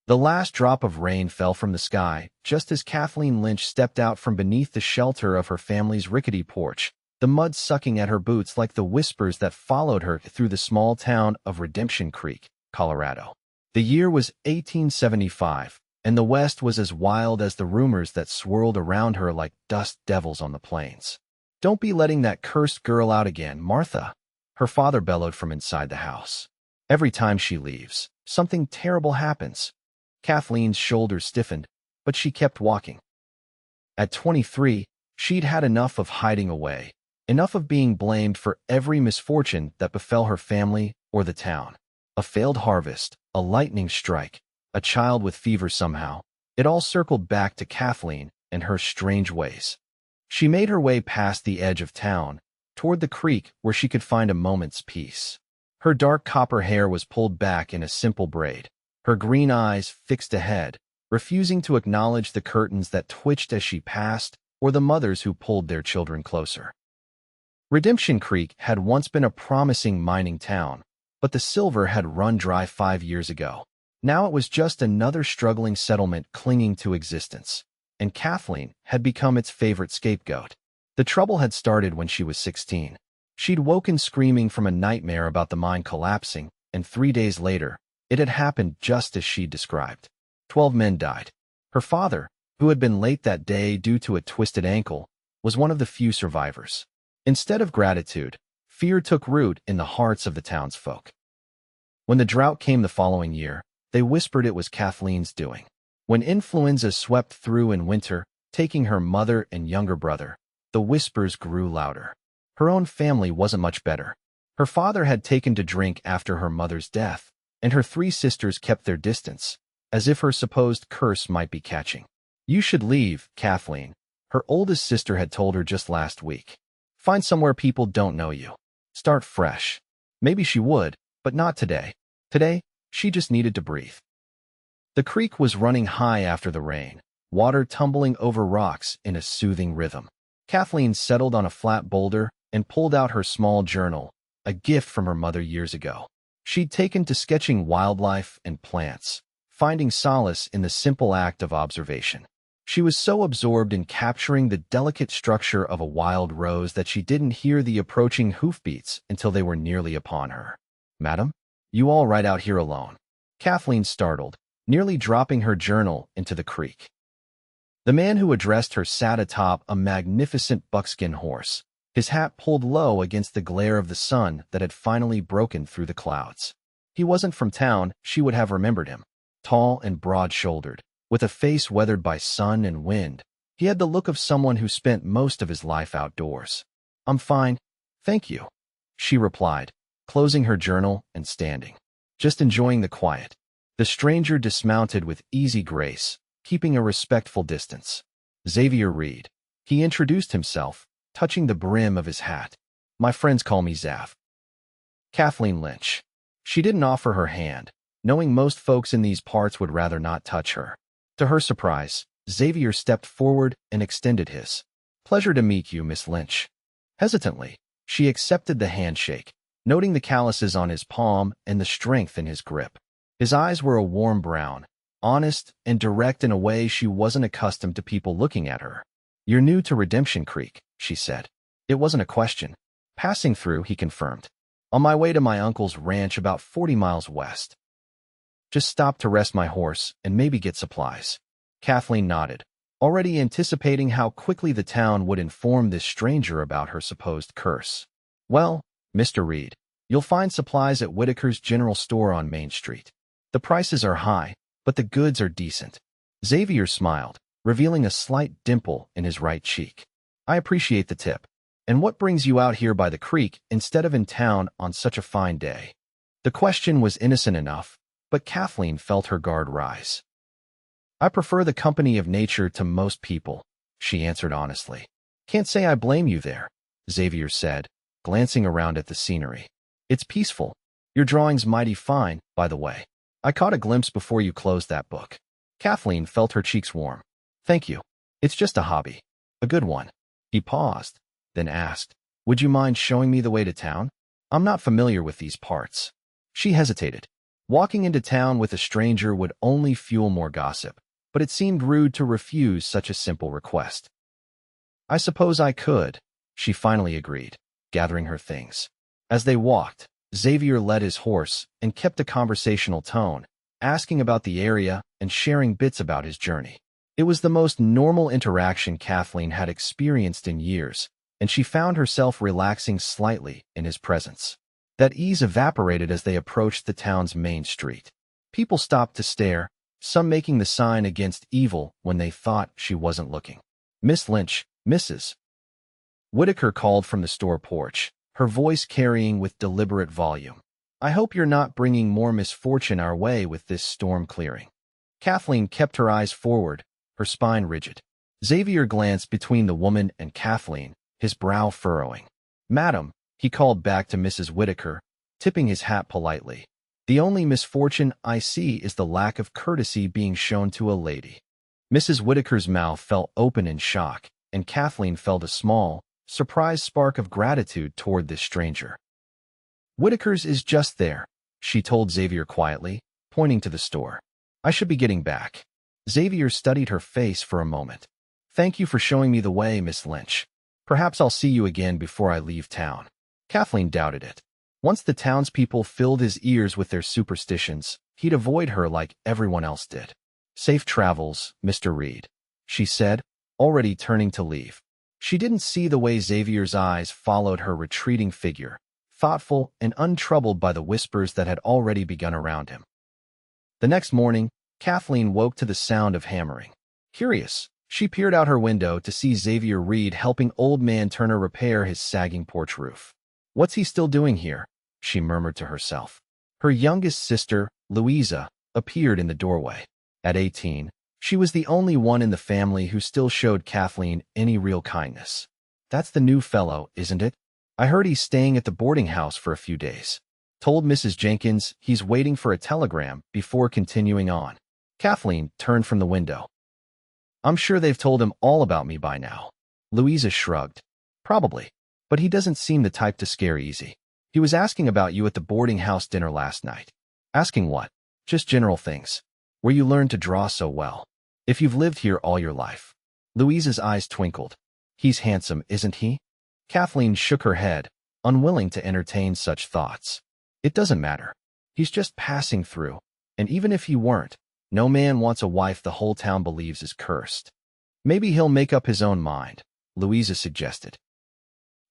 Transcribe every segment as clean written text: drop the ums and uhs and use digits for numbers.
The last drop of rain fell from the sky, just as Kathleen Lynch stepped out from beneath the shelter of her family's rickety porch, the mud sucking at her boots like the whispers that followed her through the small town of Redemption Creek, Colorado. The year was 1875, and the West was as wild as the rumors that swirled around her like dust devils on the plains. "Don't be letting that cursed girl out again, Martha," her father bellowed from inside the house. "Every time she leaves, something terrible happens." Kathleen's shoulders stiffened, but she kept walking. At 23, she'd had enough of hiding away, enough of being blamed for every misfortune that befell her family or the town. A failed harvest, a lightning strike, a child with fever somehow. It all circled back to Kathleen and her strange ways. She made her way past the edge of town, toward the creek where she could find a moment's peace. Her dark copper hair was pulled back in a simple braid, her green eyes fixed ahead, refusing to acknowledge the curtains that twitched as she passed or the mothers who pulled their children closer. Redemption Creek had once been a promising mining town, but the silver had run dry 5 years ago. Now it was just another struggling settlement clinging to existence, and Kathleen had become its favorite scapegoat. The trouble had started when she was 16. She'd woken screaming from a nightmare about the mine collapsing, and 3 days later, it had happened just as she'd described. 12 men died. Her father, who had been late that day due to a twisted ankle, was one of the few survivors. Instead of gratitude, fear took root in the hearts of the townsfolk. When the drought came the following year, they whispered it was Kathleen's doing. When influenza swept through in winter, taking her mother and younger brother, the whispers grew louder. Her own family wasn't much better. Her father had taken to drink after her mother's death, and her 3 sisters kept their distance, as if her supposed curse might be catching. "You should leave, Kathleen," her oldest sister had told her just last week. "Find somewhere people don't know you. Start fresh." Maybe she would, but not today. Today, she just needed to breathe. The creek was running high after the rain, water tumbling over rocks in a soothing rhythm. Kathleen settled on a flat boulder and pulled out her small journal, a gift from her mother years ago. She'd taken to sketching wildlife and plants, finding solace in the simple act of observation. She was so absorbed in capturing the delicate structure of a wild rose that she didn't hear the approaching hoofbeats until they were nearly upon her. "Madam, you all right out here alone?" Kathleen startled, nearly dropping her journal into the creek. The man who addressed her sat atop a magnificent buckskin horse, his hat pulled low against the glare of the sun that had finally broken through the clouds. He wasn't from town, she would have remembered him. Tall and broad-shouldered, with a face weathered by sun and wind, he had the look of someone who spent most of his life outdoors. "I'm fine, thank you," she replied, closing her journal and standing, just enjoying the quiet. The stranger dismounted with easy grace, keeping a respectful distance. "Xavier Reed," he introduced himself, touching the brim of his hat. "My friends call me Zav." Kathleen Lynch. She didn't offer her hand, knowing most folks in these parts would rather not touch her. To her surprise, Xavier stepped forward and extended his. "Pleasure to meet you, Miss Lynch." Hesitantly, she accepted the handshake, noting the calluses on his palm and the strength in his grip. His eyes were a warm brown, honest and direct in a way she wasn't accustomed to people looking at her. "You're new to Redemption Creek," she said. It wasn't a question. "Passing through," he confirmed. "On my way to my uncle's ranch about 40 miles west. Just stopped to rest my horse and maybe get supplies." Kathleen nodded, already anticipating how quickly the town would inform this stranger about her supposed curse. "Well, Mr. Reed, you'll find supplies at Whitaker's General Store on Main Street. The prices are high, but the goods are decent." Xavier smiled, revealing a slight dimple in his right cheek. "I appreciate the tip. And what brings you out here by the creek instead of in town on such a fine day?" The question was innocent enough, but Kathleen felt her guard rise. "I prefer the company of nature to most people," she answered honestly. "Can't say I blame you there," Xavier said, glancing around at the scenery. "It's peaceful. Your drawing's mighty fine, by the way. I caught a glimpse before you closed that book." Kathleen felt her cheeks warm. "Thank you. It's just a hobby. A good one." He paused, then asked, "Would you mind showing me the way to town? I'm not familiar with these parts." She hesitated. Walking into town with a stranger would only fuel more gossip, but it seemed rude to refuse such a simple request. I suppose I could, she finally agreed, gathering her things. As they walked, Xavier led his horse and kept a conversational tone, asking about the area and sharing bits about his journey. It was the most normal interaction Kathleen had experienced in years, and she found herself relaxing slightly in his presence. That ease evaporated as they approached the town's main street. People stopped to stare, some making the sign against evil when they thought she wasn't looking. Miss Lynch, Mrs. Whitaker called from the store porch, her voice carrying with deliberate volume. I hope you're not bringing more misfortune our way with this storm clearing. Kathleen kept her eyes forward, her spine rigid. Xavier glanced between the woman and Kathleen, his brow furrowing. Madam, he called back to Mrs. Whitaker, tipping his hat politely. The only misfortune I see is the lack of courtesy being shown to a lady. Mrs. Whitaker's mouth fell open in shock, and Kathleen felt a small, surprised spark of gratitude toward this stranger. Whitaker's is just there, she told Xavier quietly, pointing to the store. I should be getting back. Xavier studied her face for a moment. Thank you for showing me the way, Miss Lynch. Perhaps I'll see you again before I leave town. Kathleen doubted it. Once the townspeople filled his ears with their superstitions, he'd avoid her like everyone else did. Safe travels, Mr. Reed, she said, already turning to leave. She didn't see the way Xavier's eyes followed her retreating figure, thoughtful and untroubled by the whispers that had already begun around him. The next morning, Kathleen woke to the sound of hammering. Curious, she peered out her window to see Xavier Reed helping Old Man Turner repair his sagging porch roof. What's he still doing here? She murmured to herself. Her youngest sister, Louisa, appeared in the doorway. At 18, she was the only one in the family who still showed Kathleen any real kindness. That's the new fellow, isn't it? I heard he's staying at the boarding house for a few days. Told Mrs. Jenkins he's waiting for a telegram before continuing on. Kathleen turned from the window. I'm sure they've told him all about me by now. Louisa shrugged. Probably, but he doesn't seem the type to scare easy. He was asking about you at the boarding house dinner last night. Asking what? Just general things. Where you learned to draw so well. If you've lived here all your life. Louisa's eyes twinkled. He's handsome, isn't he? Kathleen shook her head, unwilling to entertain such thoughts. It doesn't matter. He's just passing through, and even if he weren't, no man wants a wife the whole town believes is cursed. Maybe he'll make up his own mind, Louisa suggested.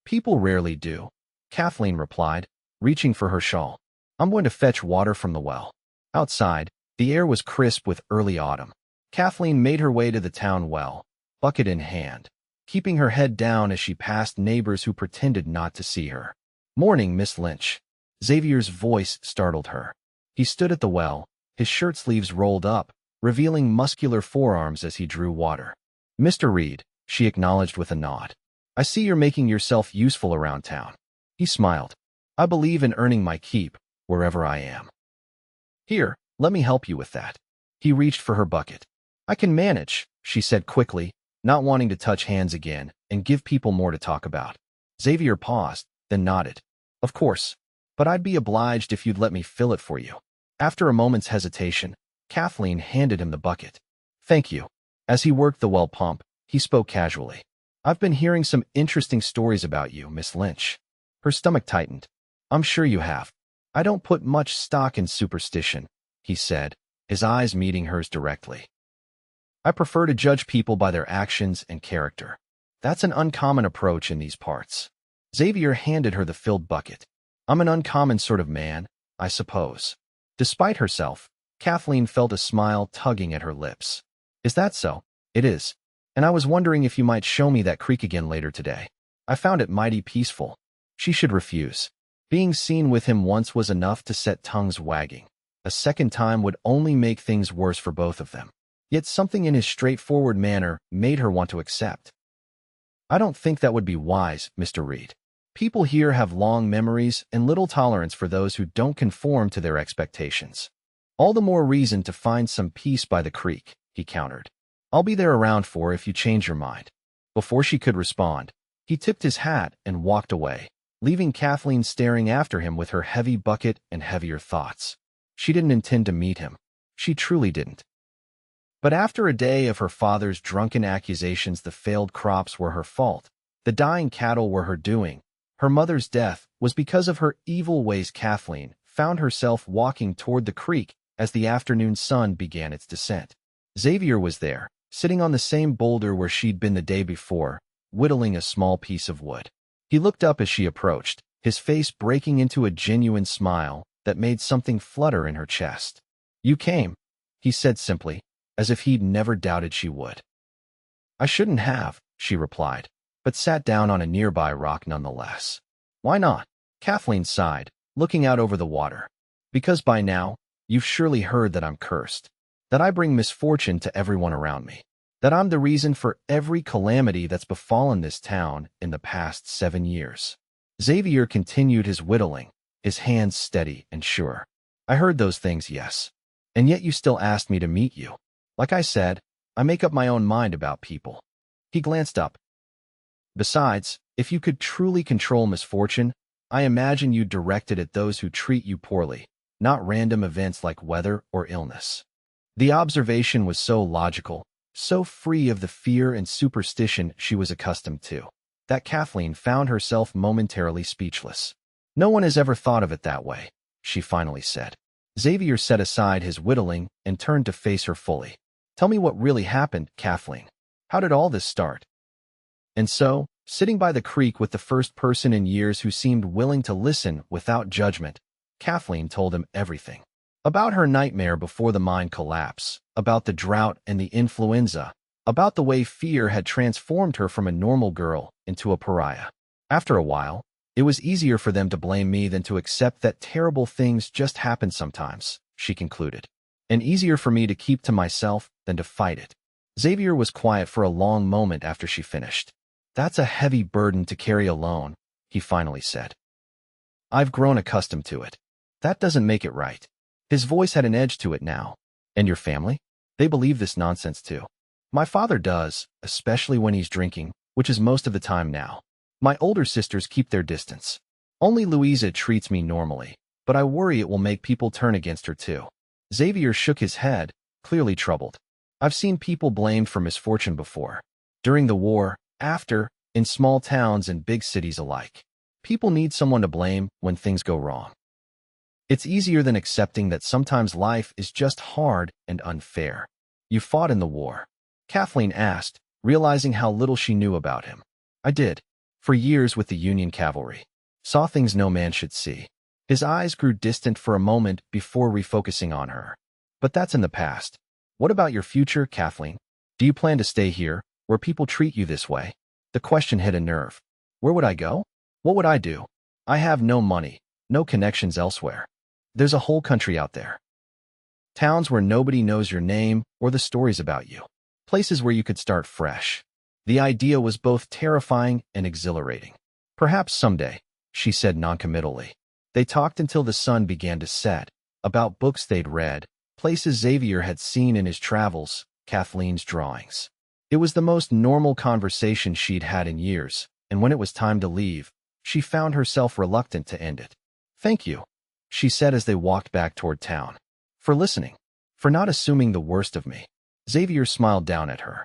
People rarely do, Kathleen replied, reaching for her shawl. I'm going to fetch water from the well. Outside, the air was crisp with early autumn. Kathleen made her way to the town well, bucket in hand, keeping her head down as she passed neighbors who pretended not to see her. Morning, Miss Lynch. Xavier's voice startled her. He stood at the well, his shirt sleeves rolled up, revealing muscular forearms as he drew water. Mr. Reed, she acknowledged with a nod. I see you're making yourself useful around town. He smiled. I believe in earning my keep, wherever I am. Here, let me help you with that. He reached for her bucket. I can manage, she said quickly, not wanting to touch hands again and give people more to talk about. Xavier paused, then nodded. Of course, but I'd be obliged if you'd let me fill it for you. After a moment's hesitation, Kathleen handed him the bucket. Thank you. As he worked the well pump, he spoke casually. I've been hearing some interesting stories about you, Miss Lynch. Her stomach tightened. I'm sure you have. I don't put much stock in superstition, he said, his eyes meeting hers directly. I prefer to judge people by their actions and character. That's an uncommon approach in these parts. Xavier handed her the filled bucket. I'm an uncommon sort of man, I suppose. Despite herself, Kathleen felt a smile tugging at her lips. Is that so? It is. And I was wondering if you might show me that creek again later today. I found it mighty peaceful. She should refuse. Being seen with him once was enough to set tongues wagging. A second time would only make things worse for both of them. Yet something in his straightforward manner made her want to accept. I don't think that would be wise, Mr. Reed. People here have long memories and little tolerance for those who don't conform to their expectations. All the more reason to find some peace by the creek, he countered. I'll be there around 4 if you change your mind. Before she could respond, he tipped his hat and walked away, leaving Kathleen staring after him with her heavy bucket and heavier thoughts. She didn't intend to meet him. She truly didn't. But after a day of her father's drunken accusations the failed crops were her fault, the dying cattle were her doing, her mother's death was because of her evil ways, Kathleen found herself walking toward the creek as the afternoon sun began its descent. Xavier was there, sitting on the same boulder where she'd been the day before, whittling a small piece of wood. He looked up as she approached, his face breaking into a genuine smile that made something flutter in her chest. "You came," he said simply, as if he'd never doubted she would. "I shouldn't have," she replied, but sat down on a nearby rock nonetheless. "Why not?" Kathleen sighed, looking out over the water. "Because by now, you've surely heard that I'm cursed, that I bring misfortune to everyone around me, that I'm the reason for every calamity that's befallen this town in the past 7 years." Xavier continued his whittling, his hands steady and sure. "I heard those things, yes. And yet you still asked me to meet you. Like I said, I make up my own mind about people." He glanced up. "Besides, if you could truly control misfortune, I imagine you'd direct it at those who treat you poorly, not random events like weather or illness." The observation was so logical, so free of the fear and superstition she was accustomed to, that Kathleen found herself momentarily speechless. "No one has ever thought of it that way," she finally said. Xavier set aside his whittling and turned to face her fully. "Tell me what really happened, Kathleen. How did all this start?" And so, sitting by the creek with the first person in years who seemed willing to listen without judgment, Kathleen told him everything. About her nightmare before the mine collapse, about the drought and the influenza, about the way fear had transformed her from a normal girl into a pariah. After a while, it was easier for them to blame me than to accept that terrible things just happen sometimes, she concluded. And easier for me to keep to myself than to fight it. Xavier was quiet for a long moment after she finished. "That's a heavy burden to carry alone," he finally said. "I've grown accustomed to it. That doesn't make it right." His voice had an edge to it now. "And your family? They believe this nonsense too." "My father does, especially when he's drinking, which is most of the time now. My older sisters keep their distance. Only Louisa treats me normally, but I worry it will make people turn against her too." Xavier shook his head, clearly troubled. "I've seen people blamed for misfortune before. During the war, after, in small towns and big cities alike. People need someone to blame when things go wrong. It's easier than accepting that sometimes life is just hard and unfair." "You fought in the war?" Kathleen asked, realizing how little she knew about him. "I did. For years with the Union cavalry. Saw things no man should see." His eyes grew distant for a moment before refocusing on her. "But that's in the past. What about your future, Kathleen? Do you plan to stay here, where people treat you this way?" The question hit a nerve. Where would I go? What would I do? I have no money, no connections elsewhere. There's a whole country out there. Towns where nobody knows your name or the stories about you. Places where you could start fresh. The idea was both terrifying and exhilarating. "Perhaps someday," she said noncommittally. They talked until the sun began to set, about books they'd read, places Xavier had seen in his travels, Kathleen's drawings. It was the most normal conversation she'd had in years, and when it was time to leave, she found herself reluctant to end it. "Thank you," she said as they walked back toward town. "For listening. For not assuming the worst of me." Xavier smiled down at her.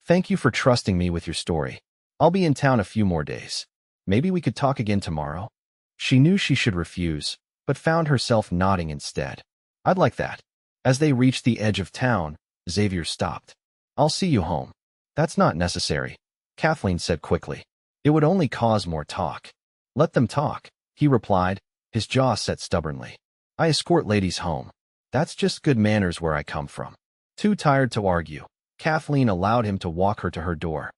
"Thank you for trusting me with your story. I'll be in town a few more days. Maybe we could talk again tomorrow?" She knew she should refuse, but found herself nodding instead. "I'd like that." As they reached the edge of town, Xavier stopped. "I'll see you home." "That's not necessary," Kathleen said quickly. "It would only cause more talk." "Let them talk," he replied, his jaw set stubbornly. "I escort ladies home. That's just good manners where I come from." Too tired to argue, Kathleen allowed him to walk her to her door.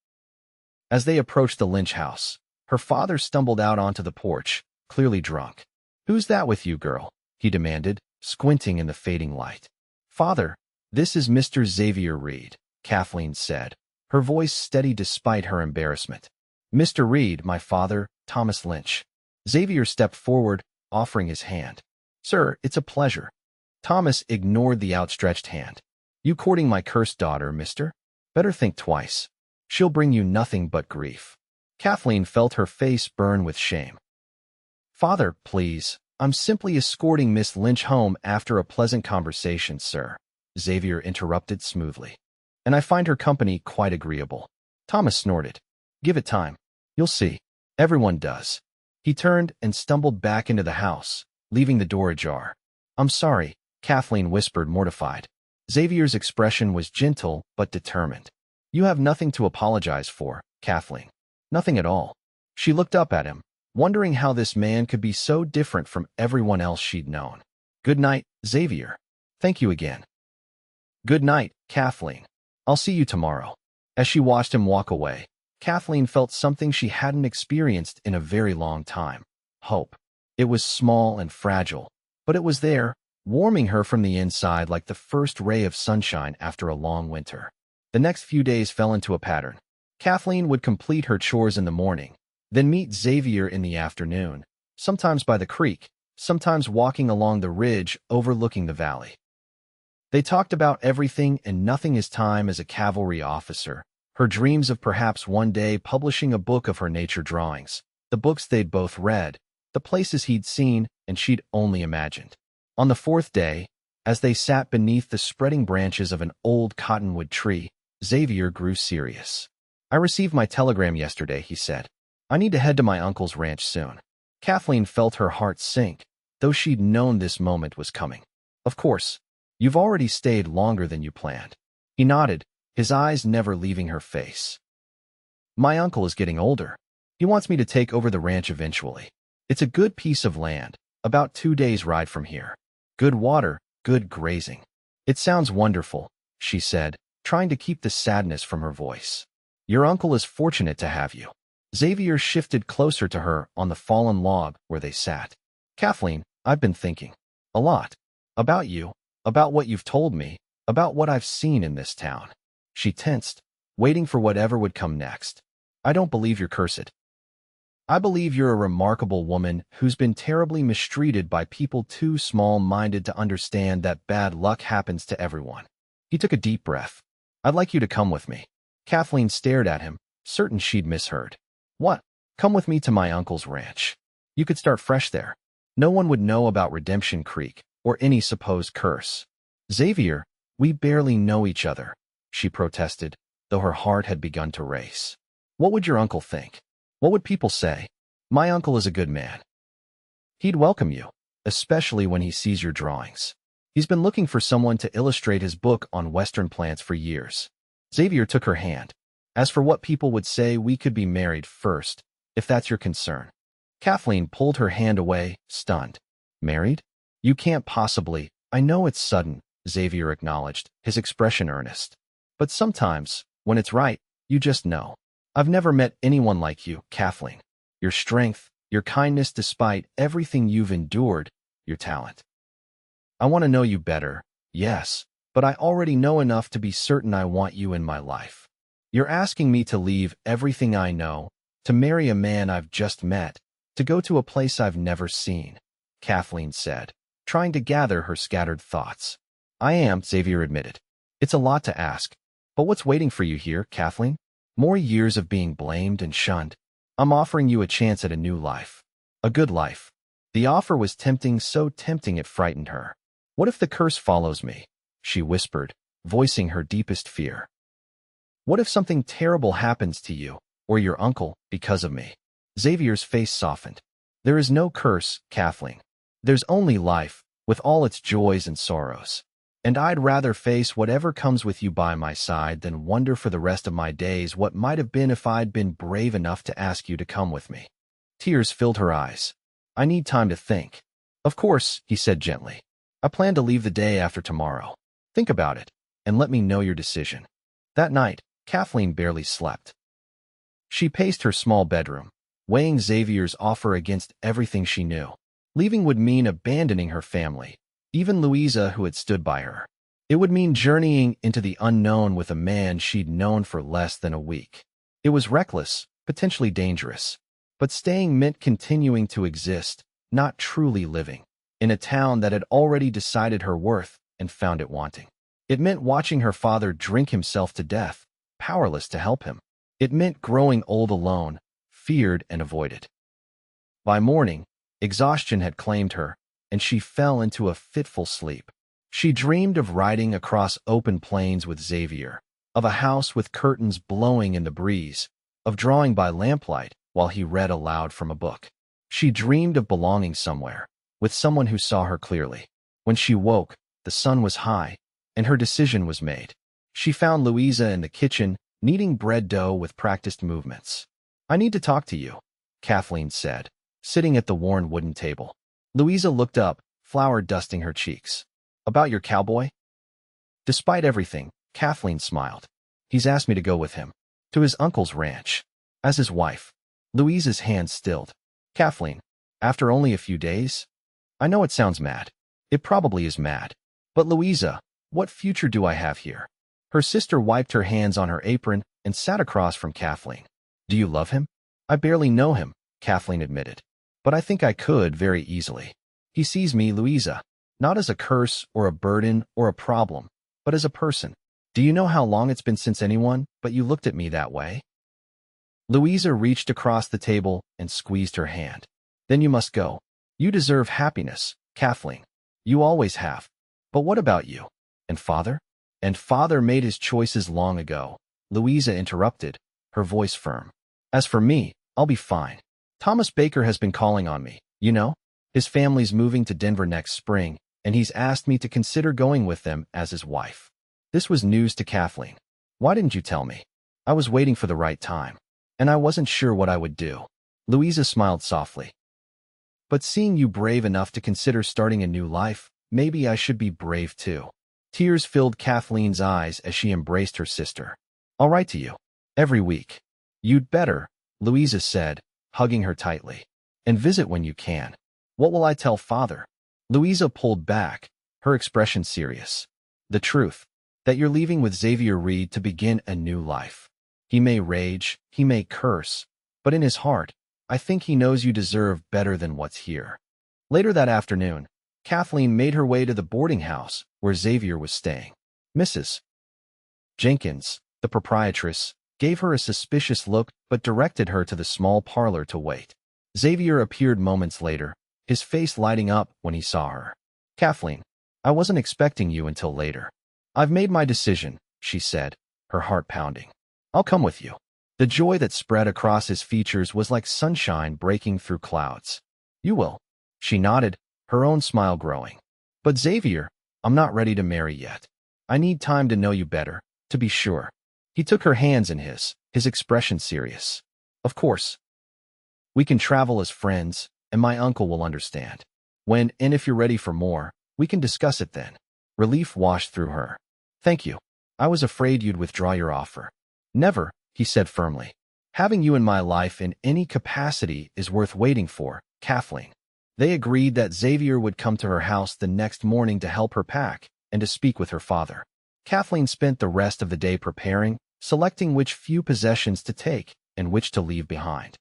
As they approached the Lynch house, her father stumbled out onto the porch, clearly drunk. "Who's that with you, girl?" he demanded, squinting in the fading light. "Father, this is Mr. Xavier Reed," Kathleen said, her voice steady despite her embarrassment. "Mr. Reed, my father, Thomas Lynch." Xavier stepped forward, offering his hand. "Sir, it's a pleasure." Thomas ignored the outstretched hand. "You courting my cursed daughter, mister? Better think twice. She'll bring you nothing but grief." Kathleen felt her face burn with shame. "Father, please, I'm simply escorting Miss Lynch home after a pleasant conversation, sir, Xavier interrupted smoothly. And I find her company quite agreeable. Thomas snorted. Give it time. You'll see. Everyone does. He turned and stumbled back into the house, leaving the door ajar. I'm sorry, Kathleen whispered, mortified. Xavier's expression was gentle but determined. You have nothing to apologize for, Kathleen. Nothing at all. She looked up at him, wondering how this man could be so different from everyone else she'd known. Good night, Xavier. Thank you again. Good night, Kathleen. I'll see you tomorrow. As she watched him walk away, Kathleen felt something she hadn't experienced in a very long time. Hope. It was small and fragile, but it was there, warming her from the inside like the first ray of sunshine after a long winter. The next few days fell into a pattern. Kathleen would complete her chores in the morning, then meet Xavier in the afternoon, sometimes by the creek, sometimes walking along the ridge overlooking the valley. They talked about everything and nothing, his time as a cavalry officer, her dreams of perhaps one day publishing a book of her nature drawings, the books they'd both read, the places he'd seen and she'd only imagined. On the fourth day, as they sat beneath the spreading branches of an old cottonwood tree, Xavier grew serious. I received my telegram yesterday, he said. I need to head to my uncle's ranch soon. Kathleen felt her heart sink, though she'd known this moment was coming. Of course. You've already stayed longer than you planned. He nodded, his eyes never leaving her face. My uncle is getting older. He wants me to take over the ranch eventually. It's a good piece of land, about 2 days' ride from here. Good water, good grazing. It sounds wonderful, she said, trying to keep the sadness from her voice. Your uncle is fortunate to have you. Xavier shifted closer to her on the fallen log where they sat. Kathleen, I've been thinking. A lot. About you. About what you've told me, about what I've seen in this town. She tensed, waiting for whatever would come next. I don't believe you're cursed. I believe you're a remarkable woman who's been terribly mistreated by people too small-minded to understand that bad luck happens to everyone. He took a deep breath. I'd like you to come with me. Kathleen stared at him, certain she'd misheard. What? Come with me to my uncle's ranch. You could start fresh there. No one would know about Redemption Creek or any supposed curse. Xavier, we barely know each other, she protested, though her heart had begun to race. What would your uncle think? What would people say? My uncle is a good man. He'd welcome you, especially when he sees your drawings. He's been looking for someone to illustrate his book on Western plants for years. Xavier took her hand. As for what people would say, we could be married first, if that's your concern. Kathleen pulled her hand away, stunned. Married? You can't possibly. I know it's sudden, Xavier acknowledged, his expression earnest. But sometimes, when it's right, you just know. I've never met anyone like you, Kathleen. Your strength, your kindness despite everything you've endured, your talent. I want to know you better, yes, but I already know enough to be certain I want you in my life. You're asking me to leave everything I know, to marry a man I've just met, to go to a place I've never seen, Kathleen said, trying to gather her scattered thoughts. I am, Xavier admitted. It's a lot to ask. But what's waiting for you here, Kathleen? More years of being blamed and shunned. I'm offering you a chance at a new life. A good life. The offer was tempting, so tempting it frightened her. What if the curse follows me? She whispered, voicing her deepest fear. What if something terrible happens to you, or your uncle, because of me? Xavier's face softened. There is no curse, Kathleen. There's only life, with all its joys and sorrows. And I'd rather face whatever comes with you by my side than wonder for the rest of my days what might have been if I'd been brave enough to ask you to come with me. Tears filled her eyes. I need time to think. Of course, he said gently. I plan to leave the day after tomorrow. Think about it, and let me know your decision. That night, Kathleen barely slept. She paced her small bedroom, weighing Xavier's offer against everything she knew. Leaving would mean abandoning her family, even Louisa who had stood by her. It would mean journeying into the unknown with a man she'd known for less than a week. It was reckless, potentially dangerous, but staying meant continuing to exist, not truly living, in a town that had already decided her worth and found it wanting. It meant watching her father drink himself to death, powerless to help him. It meant growing old alone, feared and avoided. By morning, Exhaustion had claimed her, and she fell into a fitful sleep. She dreamed of riding across open plains with Xavier, of a house with curtains blowing in the breeze, of drawing by lamplight while he read aloud from a book. She dreamed of belonging somewhere, with someone who saw her clearly. When she woke, the sun was high, and her decision was made. She found Louisa in the kitchen, kneading bread dough with practiced movements. "I need to talk to you," Kathleen said, sitting at the worn wooden table. Louisa looked up, flour dusting her cheeks. "About your cowboy?" Despite everything, Kathleen smiled. "He's asked me to go with him. To his uncle's ranch. As his wife." Louisa's hand stilled. "Kathleen, after only a few days? I know it sounds mad. It probably is mad. But Louisa, what future do I have here?" Her sister wiped her hands on her apron and sat across from Kathleen. "Do you love him?" "I barely know him," Kathleen admitted. "But I think I could very easily. He sees me, Louisa, not as a curse or a burden or a problem, but as a person. Do you know how long it's been since anyone but you looked at me that way?" Louisa reached across the table and squeezed her hand. "Then you must go. You deserve happiness, Kathleen. You always have. But what about you? And father?" "And father made his choices long ago," Louisa interrupted, her voice firm. "As for me, I'll be fine. Thomas Baker has been calling on me, you know? His family's moving to Denver next spring, and he's asked me to consider going with them as his wife." This was news to Kathleen. "Why didn't you tell me?" "I was waiting for the right time, and I wasn't sure what I would do." Louisa smiled softly. "But seeing you brave enough to consider starting a new life, maybe I should be brave too." Tears filled Kathleen's eyes as she embraced her sister. "I'll write to you. Every week." "You'd better," Louisa said, hugging her tightly. "And visit when you can." "What will I tell father?" Louisa pulled back, her expression serious. "The truth. That you're leaving with Xavier Reed to begin a new life. He may rage, he may curse, but in his heart, I think he knows you deserve better than what's here." Later that afternoon, Kathleen made her way to the boarding house where Xavier was staying. Mrs. Jenkins, the proprietress, gave her a suspicious look but directed her to the small parlor to wait. Xavier appeared moments later, his face lighting up when he saw her. "Kathleen, I wasn't expecting you until later." "I've made my decision," she said, her heart pounding. "I'll come with you." The joy that spread across his features was like sunshine breaking through clouds. "You will." She nodded, her own smile growing. "But Xavier, I'm not ready to marry yet. I need time to know you better, to be sure." He took her hands in his expression serious. "Of course. We can travel as friends, and my uncle will understand. When, and if you're ready for more, we can discuss it then." Relief washed through her. "Thank you. I was afraid you'd withdraw your offer." "Never," he said firmly. "Having you in my life in any capacity is worth waiting for, Kathleen." They agreed that Xavier would come to her house the next morning to help her pack and to speak with her father. Kathleen spent the rest of the day preparing, selecting which few possessions to take and which to leave behind.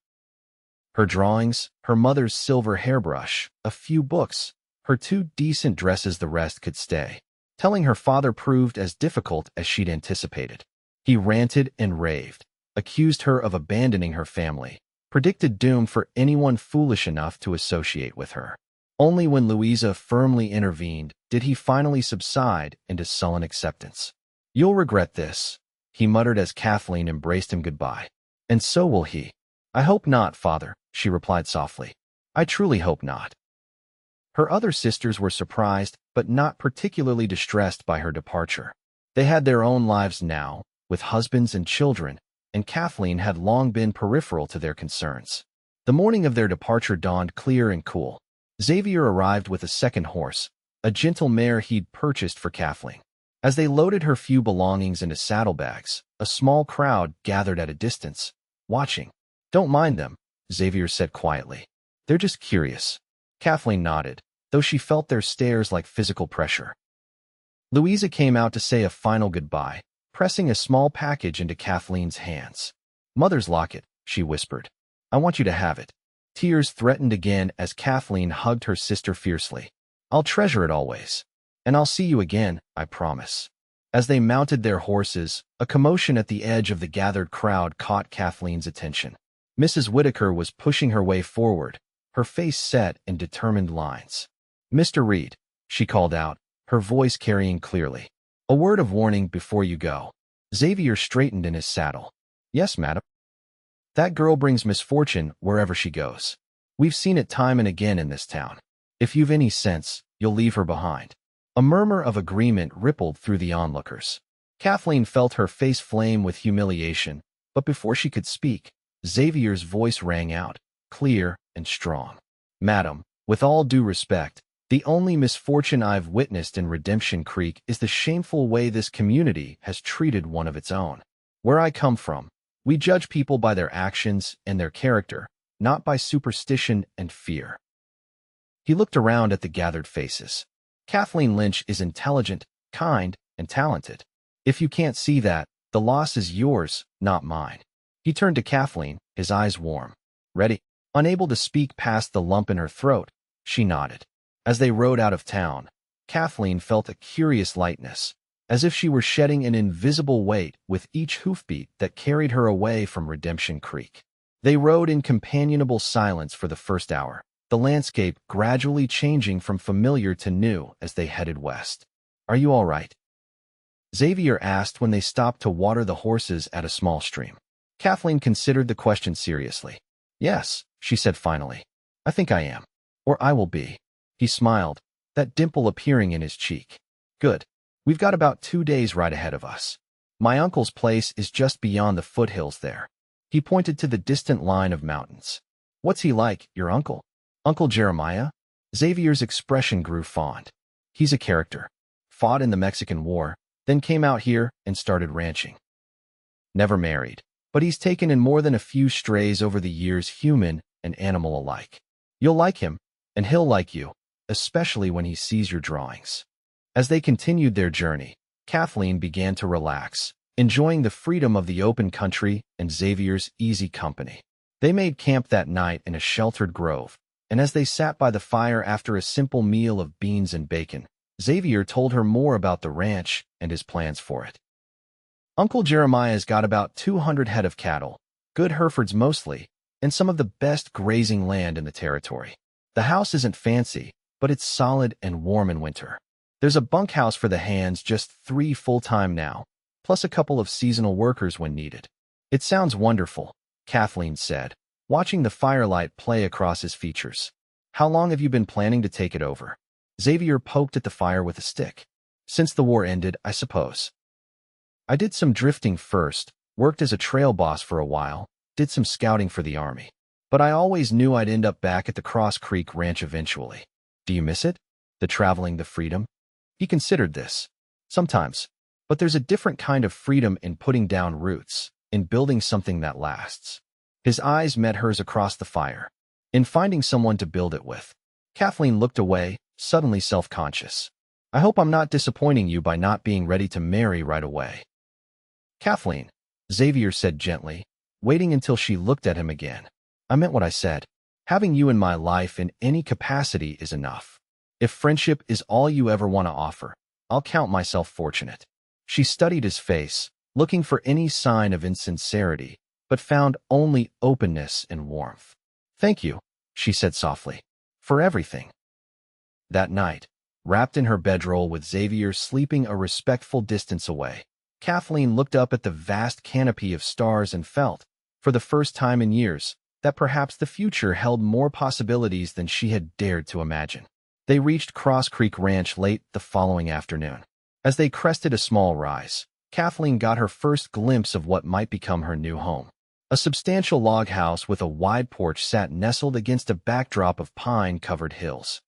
Her drawings, her mother's silver hairbrush, a few books, her 2 decent dresses, the rest could stay. Telling her father proved as difficult as she'd anticipated. He ranted and raved, accused her of abandoning her family, predicted doom for anyone foolish enough to associate with her. Only when Louisa firmly intervened did he finally subside into sullen acceptance. "You'll regret this," he muttered as Kathleen embraced him goodbye. "And so will he." "I hope not, father," she replied softly. "I truly hope not." Her other sisters were surprised, but not particularly distressed by her departure. They had their own lives now, with husbands and children, and Kathleen had long been peripheral to their concerns. The morning of their departure dawned clear and cool. Xavier arrived with a second horse, a gentle mare he'd purchased for Kathleen. As they loaded her few belongings into saddlebags, a small crowd gathered at a distance, watching. "Don't mind them," Xavier said quietly. "They're just curious." Kathleen nodded, though she felt their stares like physical pressure. Louisa came out to say a final goodbye, pressing a small package into Kathleen's hands. "Mother's locket," she whispered. "I want you to have it." Tears threatened again as Kathleen hugged her sister fiercely. "I'll treasure it always. And I'll see you again, I promise." As they mounted their horses, a commotion at the edge of the gathered crowd caught Kathleen's attention. Mrs. Whitaker was pushing her way forward, her face set in determined lines. "Mr. Reed," she called out, her voice carrying clearly. "A word of warning before you go." Xavier straightened in his saddle. "Yes, madam." "That girl brings misfortune wherever she goes. We've seen it time and again in this town. If you've any sense, you'll leave her behind." A murmur of agreement rippled through the onlookers. Kathleen felt her face flame with humiliation, but before she could speak, Xavier's voice rang out, clear and strong. "Madam, with all due respect, the only misfortune I've witnessed in Redemption Creek is the shameful way this community has treated one of its own. Where I come from, we judge people by their actions and their character, not by superstition and fear." He looked around at the gathered faces. Kathleen Lynch is intelligent, kind, and talented. If you can't see that, the loss is yours, not mine. He turned to Kathleen, his eyes warm. "Ready?" Unable to speak past the lump in her throat, she nodded. As they rode out of town, Kathleen felt a curious lightness, as if she were shedding an invisible weight with each hoofbeat that carried her away from Redemption Creek. They rode in companionable silence for the first hour, the landscape gradually changing from familiar to new as they headed west. "Are you all right?" Xavier asked when they stopped to water the horses at a small stream. Kathleen considered the question seriously. "Yes," she said finally. "I think I am. Or I will be." He smiled, that dimple appearing in his cheek. "Good. We've got about 2 days right ahead of us. My uncle's place is just beyond the foothills there." He pointed to the distant line of mountains. "What's he like, your uncle?" "Uncle Jeremiah?" Xavier's expression grew fond. "He's a character. Fought in the Mexican War, then came out here and started ranching. Never married, but he's taken in more than a few strays over the years, human and animal alike. You'll like him, and he'll like you, especially when he sees your drawings." As they continued their journey, Kathleen began to relax, enjoying the freedom of the open country and Xavier's easy company. They made camp that night in a sheltered grove, and as they sat by the fire after a simple meal of beans and bacon, Xavier told her more about the ranch and his plans for it. "Uncle Jeremiah's got about 200 head of cattle, good Herefords mostly, and some of the best grazing land in the territory. The house isn't fancy, but it's solid and warm in winter. There's a bunkhouse for the hands, just 3 full-time now, plus a couple of seasonal workers when needed." "It sounds wonderful," Kathleen said, watching the firelight play across his features. "How long have you been planning to take it over?" Xavier poked at the fire with a stick. "Since the war ended, I suppose. I did some drifting first, worked as a trail boss for a while, did some scouting for the army. But I always knew I'd end up back at the Cross Creek Ranch eventually." "Do you miss it? The traveling, the freedom?" He considered this. "Sometimes. But there's a different kind of freedom in putting down roots, in building something that lasts." His eyes met hers across the fire. "In finding someone to build it with." Kathleen looked away, suddenly self-conscious. "I hope I'm not disappointing you by not being ready to marry right away." "Kathleen," Xavier said gently, waiting until she looked at him again. "I meant what I said. Having you in my life in any capacity is enough. If friendship is all you ever want to offer, I'll count myself fortunate." She studied his face, looking for any sign of insincerity, but found only openness and warmth. "Thank you," she said softly, "for everything." That night, wrapped in her bedroll with Xavier sleeping a respectful distance away, Kathleen looked up at the vast canopy of stars and felt, for the first time in years, that perhaps the future held more possibilities than she had dared to imagine. They reached Cross Creek Ranch late the following afternoon. As they crested a small rise, Kathleen got her first glimpse of what might become her new home. A substantial log house with a wide porch sat nestled against a backdrop of pine-covered hills.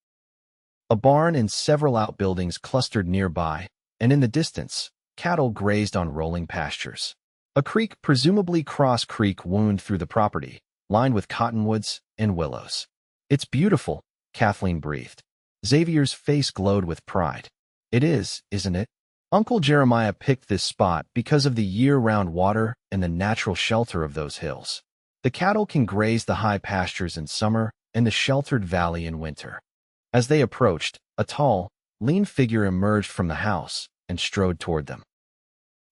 A barn and several outbuildings clustered nearby, and in the distance, cattle grazed on rolling pastures. A creek, presumably Cross Creek, wound through the property, lined with cottonwoods and willows. "It's beautiful," Kathleen breathed. Xavier's face glowed with pride. "It is, isn't it? Uncle Jeremiah picked this spot because of the year-round water and the natural shelter of those hills. The cattle can graze the high pastures in summer and the sheltered valley in winter." As they approached, a tall, lean figure emerged from the house and strode toward them.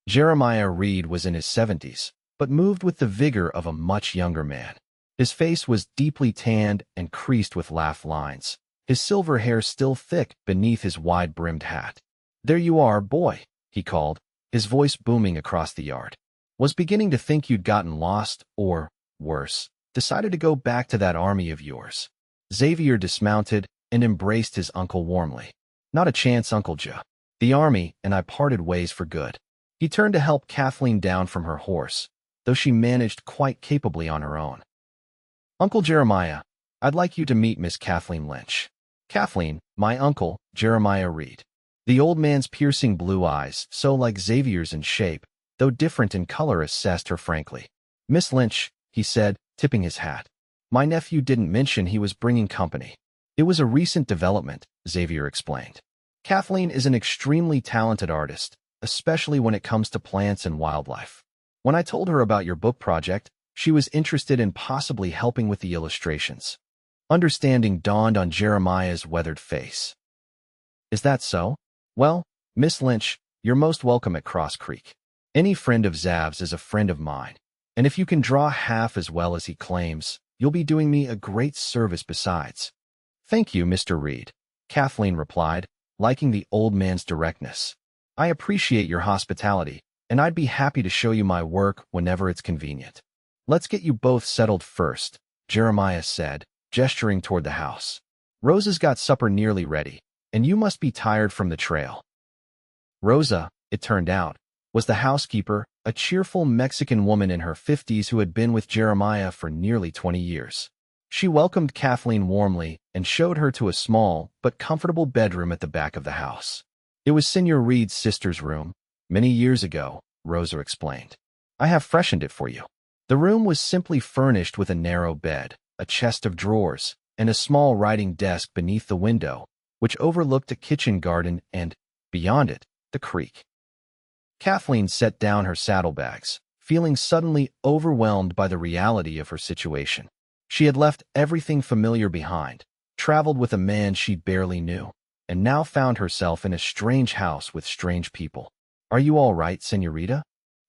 Jeremiah Reed was in his 70s, but moved with the vigor of a much younger man. His face was deeply tanned and creased with laugh lines, his silver hair still thick beneath his wide-brimmed hat. "There you are, boy," he called, his voice booming across the yard. "Was beginning to think you'd gotten lost, or, worse, decided to go back to that army of yours." Xavier dismounted and embraced his uncle warmly. "Not a chance, Uncle Joe. The army and I parted ways for good." He turned to help Kathleen down from her horse, though she managed quite capably on her own. "Uncle Jeremiah, I'd like you to meet Miss Kathleen Lynch." "Kathleen, my uncle, Jeremiah Reed." The old man's piercing blue eyes, so like Xavier's in shape, though different in color, assessed her frankly. "Miss Lynch," he said, tipping his hat. "My nephew didn't mention he was bringing company." "It was a recent development," Xavier explained. "Kathleen is an extremely talented artist, especially when it comes to plants and wildlife. When I told her about your book project, she was interested in possibly helping with the illustrations." Understanding dawned on Jeremiah's weathered face. "Is that so? Well, Miss Lynch, you're most welcome at Cross Creek. Any friend of Zav's is a friend of mine, and if you can draw half as well as he claims, you'll be doing me a great service besides." "Thank you, Mr. Reed," Kathleen replied, liking the old man's directness. "I appreciate your hospitality, and I'd be happy to show you my work whenever it's convenient." "Let's get you both settled first," Jeremiah said, gesturing toward the house. "Rosa's got supper nearly ready, and you must be tired from the trail." Rosa, it turned out, was the housekeeper, a cheerful Mexican woman in her 50s who had been with Jeremiah for nearly 20 years. She welcomed Kathleen warmly and showed her to a small but comfortable bedroom at the back of the house. "It was Señor Reed's sister's room, many years ago," Rosa explained. "I have freshened it for you." The room was simply furnished with a narrow bed, a chest of drawers, and a small writing desk beneath the window, which overlooked a kitchen garden and, beyond it, the creek. Kathleen set down her saddlebags, feeling suddenly overwhelmed by the reality of her situation. She had left everything familiar behind, traveled with a man she barely knew, and now found herself in a strange house with strange people. "Are you all right, Señorita?"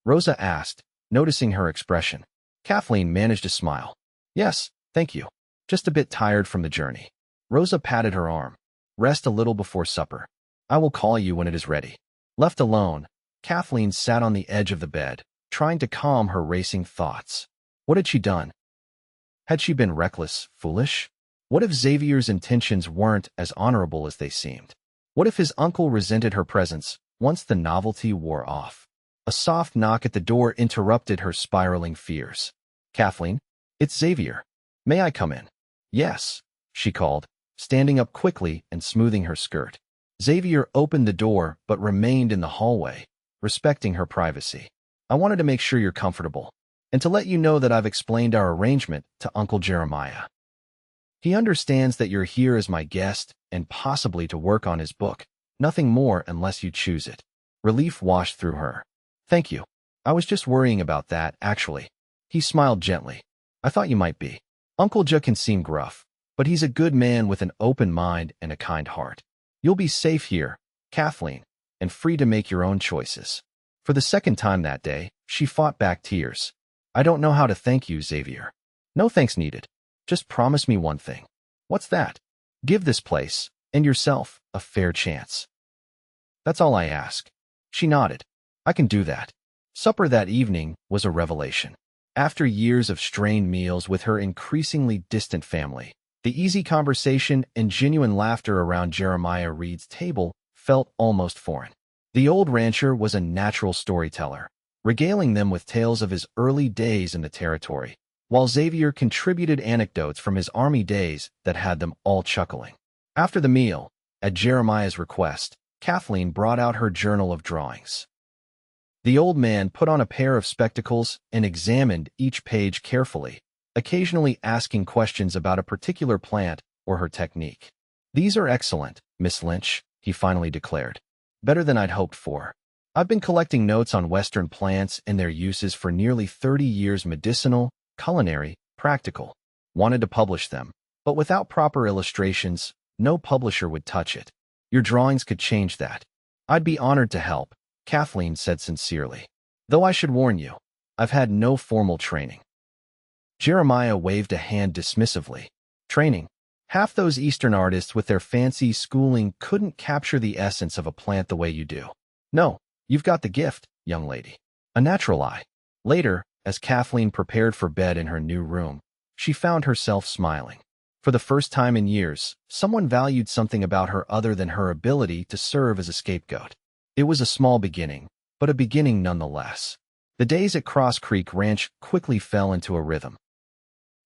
Rosa asked, noticing her expression. Kathleen managed a smile. "Yes, thank you. Just a bit tired from the journey." Rosa patted her arm. "Rest a little before supper. I will call you when it is ready." Left alone, Kathleen sat on the edge of the bed, trying to calm her racing thoughts. What had she done? Had she been reckless, foolish? What if Xavier's intentions weren't as honorable as they seemed? What if his uncle resented her presence once the novelty wore off? A soft knock at the door interrupted her spiraling fears. "Kathleen, it's Xavier. May I come in?" "Yes," she called, standing up quickly and smoothing her skirt. Xavier opened the door but remained in the hallway, respecting her privacy. "I wanted to make sure you're comfortable, and to let you know that I've explained our arrangement to Uncle Jeremiah. He understands that you're here as my guest and possibly to work on his book. Nothing more unless you choose it." Relief washed through her. "Thank you. I was just worrying about that, actually." He smiled gently. "I thought you might be. Uncle Ja can seem gruff, but he's a good man with an open mind and a kind heart. You'll be safe here, Kathleen, and free to make your own choices." For the second time that day, she fought back tears. "I don't know how to thank you, Xavier." "No thanks needed. Just promise me one thing." "What's that?" "Give this place, and yourself, a fair chance." "That's all I ask." She nodded. "I can do that." Supper that evening was a revelation. After years of strained meals with her increasingly distant family, the easy conversation and genuine laughter around Jeremiah Reed's table felt almost foreign. The old rancher was a natural storyteller, regaling them with tales of his early days in the territory, while Xavier contributed anecdotes from his army days that had them all chuckling. After the meal, at Jeremiah's request, Kathleen brought out her journal of drawings. The old man put on a pair of spectacles and examined each page carefully, occasionally asking questions about a particular plant or her technique. "These are excellent, Miss Lynch," he finally declared. "Better than I'd hoped for. I've been collecting notes on Western plants and their uses for nearly 30 years, medicinal, culinary, practical. Wanted to publish them, but without proper illustrations, no publisher would touch it. Your drawings could change that." "I'd be honored to help," Kathleen said sincerely. "Though I should warn you, I've had no formal training." Jeremiah waved a hand dismissively. Training. Half those Eastern artists with their fancy schooling couldn't capture the essence of a plant the way you do. No, you've got the gift, young lady. A natural eye. Later, as Kathleen prepared for bed in her new room, she found herself smiling. For the first time in years, someone valued something about her other than her ability to serve as a scapegoat. It was a small beginning, but a beginning nonetheless. The days at Cross Creek Ranch quickly fell into a rhythm.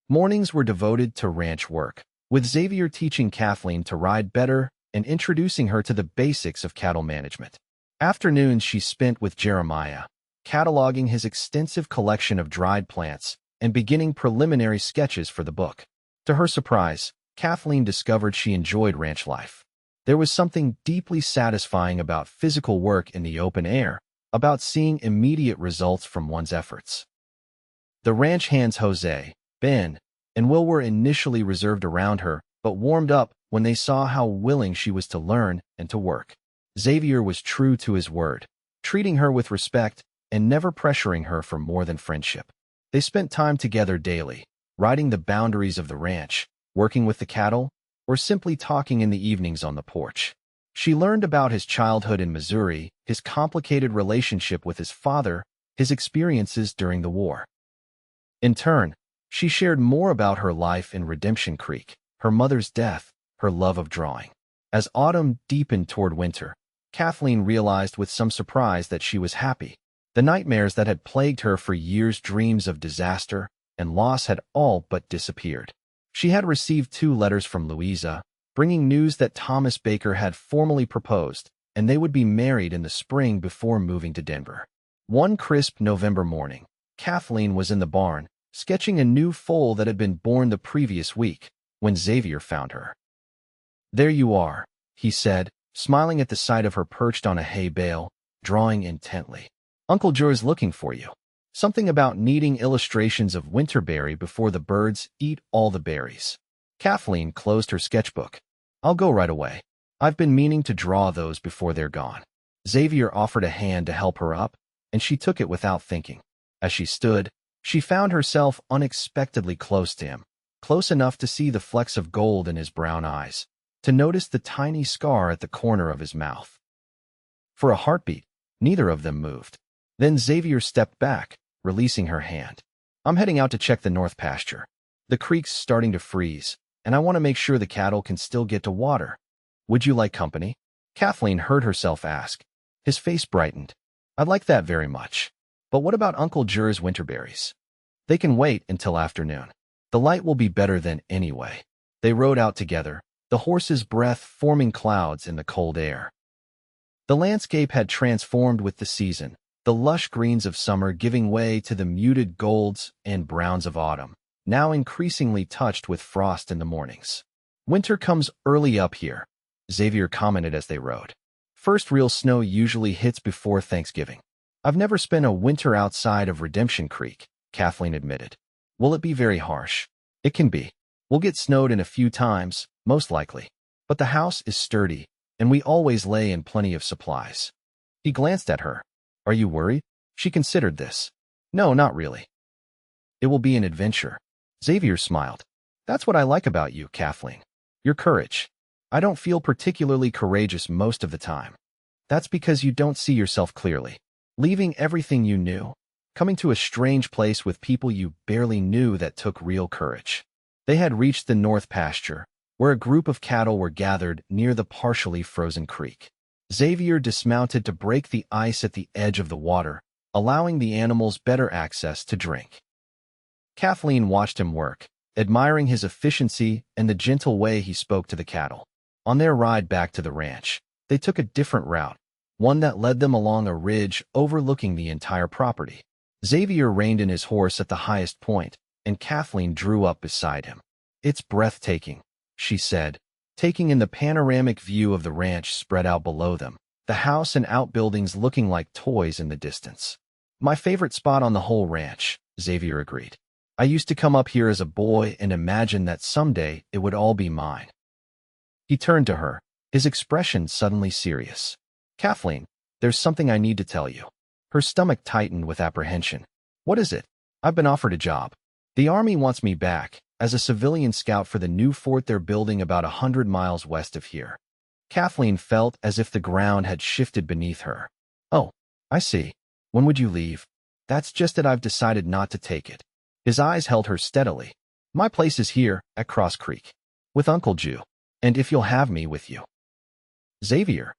Mornings were devoted to ranch work, with Xavier teaching Kathleen to ride better and introducing her to the basics of cattle management. Afternoons she spent with Jeremiah, cataloging his extensive collection of dried plants and beginning preliminary sketches for the book. To her surprise, Kathleen discovered she enjoyed ranch life. There was something deeply satisfying about physical work in the open air, about seeing immediate results from one's efforts. The ranch hands Jose, Ben, and Will were initially reserved around her, but warmed up when they saw how willing she was to learn and to work. Xavier was true to his word, treating her with respect and never pressuring her for more than friendship. They spent time together daily, riding the boundaries of the ranch, working with the cattle, or simply talking in the evenings on the porch. She learned about his childhood in Missouri, his complicated relationship with his father, his experiences during the war. In turn, she shared more about her life in Redemption Creek, her mother's death, her love of drawing. As autumn deepened toward winter, Kathleen realized with some surprise that she was happy. The nightmares that had plagued her for years, dreams of disaster and loss, had all but disappeared. She had received 2 letters from Louisa, bringing news that Thomas Baker had formally proposed, and they would be married in the spring before moving to Denver. One crisp November morning, Kathleen was in the barn, sketching a new foal that had been born the previous week, when Xavier found her. "There you are," he said, smiling at the sight of her perched on a hay bale, drawing intently. "Uncle Joe's looking for you. Something about needing illustrations of winterberry before the birds eat all the berries." Kathleen closed her sketchbook. "I'll go right away. I've been meaning to draw those before they're gone." Xavier offered a hand to help her up, and she took it without thinking. As she stood, she found herself unexpectedly close to him, close enough to see the flecks of gold in his brown eyes, to notice the tiny scar at the corner of his mouth. For a heartbeat, neither of them moved. Then Xavier stepped back, releasing her hand. "I'm heading out to check the north pasture. The creek's starting to freeze, and I want to make sure the cattle can still get to water. Would you like company?" Kathleen heard herself ask. His face brightened. "I'd like that very much. But what about Uncle Jer's winterberries?" "They can wait until afternoon. The light will be better then anyway." They rode out together, the horse's breath forming clouds in the cold air. The landscape had transformed with the season, the lush greens of summer giving way to the muted golds and browns of autumn, now increasingly touched with frost in the mornings. "Winter comes early up here," Xavier commented as they rode. "First real snow usually hits before Thanksgiving." "I've never spent a winter outside of Redemption Creek," Kathleen admitted. "Will it be very harsh?" "It can be. We'll get snowed in a few times, most likely. But the house is sturdy, and we always lay in plenty of supplies." He glanced at her. "Are you worried?" She considered this. "No, not really. It will be an adventure." Xavier smiled. "That's what I like about you, Kathleen. Your courage. I don't feel particularly courageous most of the time." "That's because you don't see yourself clearly. Leaving everything you knew, coming to a strange place with people you barely knew, that took real courage." They had reached the north pasture, where a group of cattle were gathered near the partially frozen creek. Xavier dismounted to break the ice at the edge of the water, allowing the animals better access to drink. Kathleen watched him work, admiring his efficiency and the gentle way he spoke to the cattle. On their ride back to the ranch, they took a different route, one that led them along a ridge overlooking the entire property. Xavier reined in his horse at the highest point, and Kathleen drew up beside him. "It's breathtaking," she said, taking in the panoramic view of the ranch spread out below them, the house and outbuildings looking like toys in the distance. "My favorite spot on the whole ranch," Xavier agreed. "I used to come up here as a boy and imagine that someday it would all be mine." He turned to her, his expression suddenly serious. "Kathleen, there's something I need to tell you." Her stomach tightened with apprehension. "What is it?" "I've been offered a job." The army wants me back, as a civilian scout for the new fort they're building about 100 miles west of here. Kathleen felt as if the ground had shifted beneath her. Oh, I see. When would you leave? That's just it. I've decided not to take it. His eyes held her steadily. My place is here, at Cross Creek. With Uncle Jew. And if you'll have me with you. Xavier.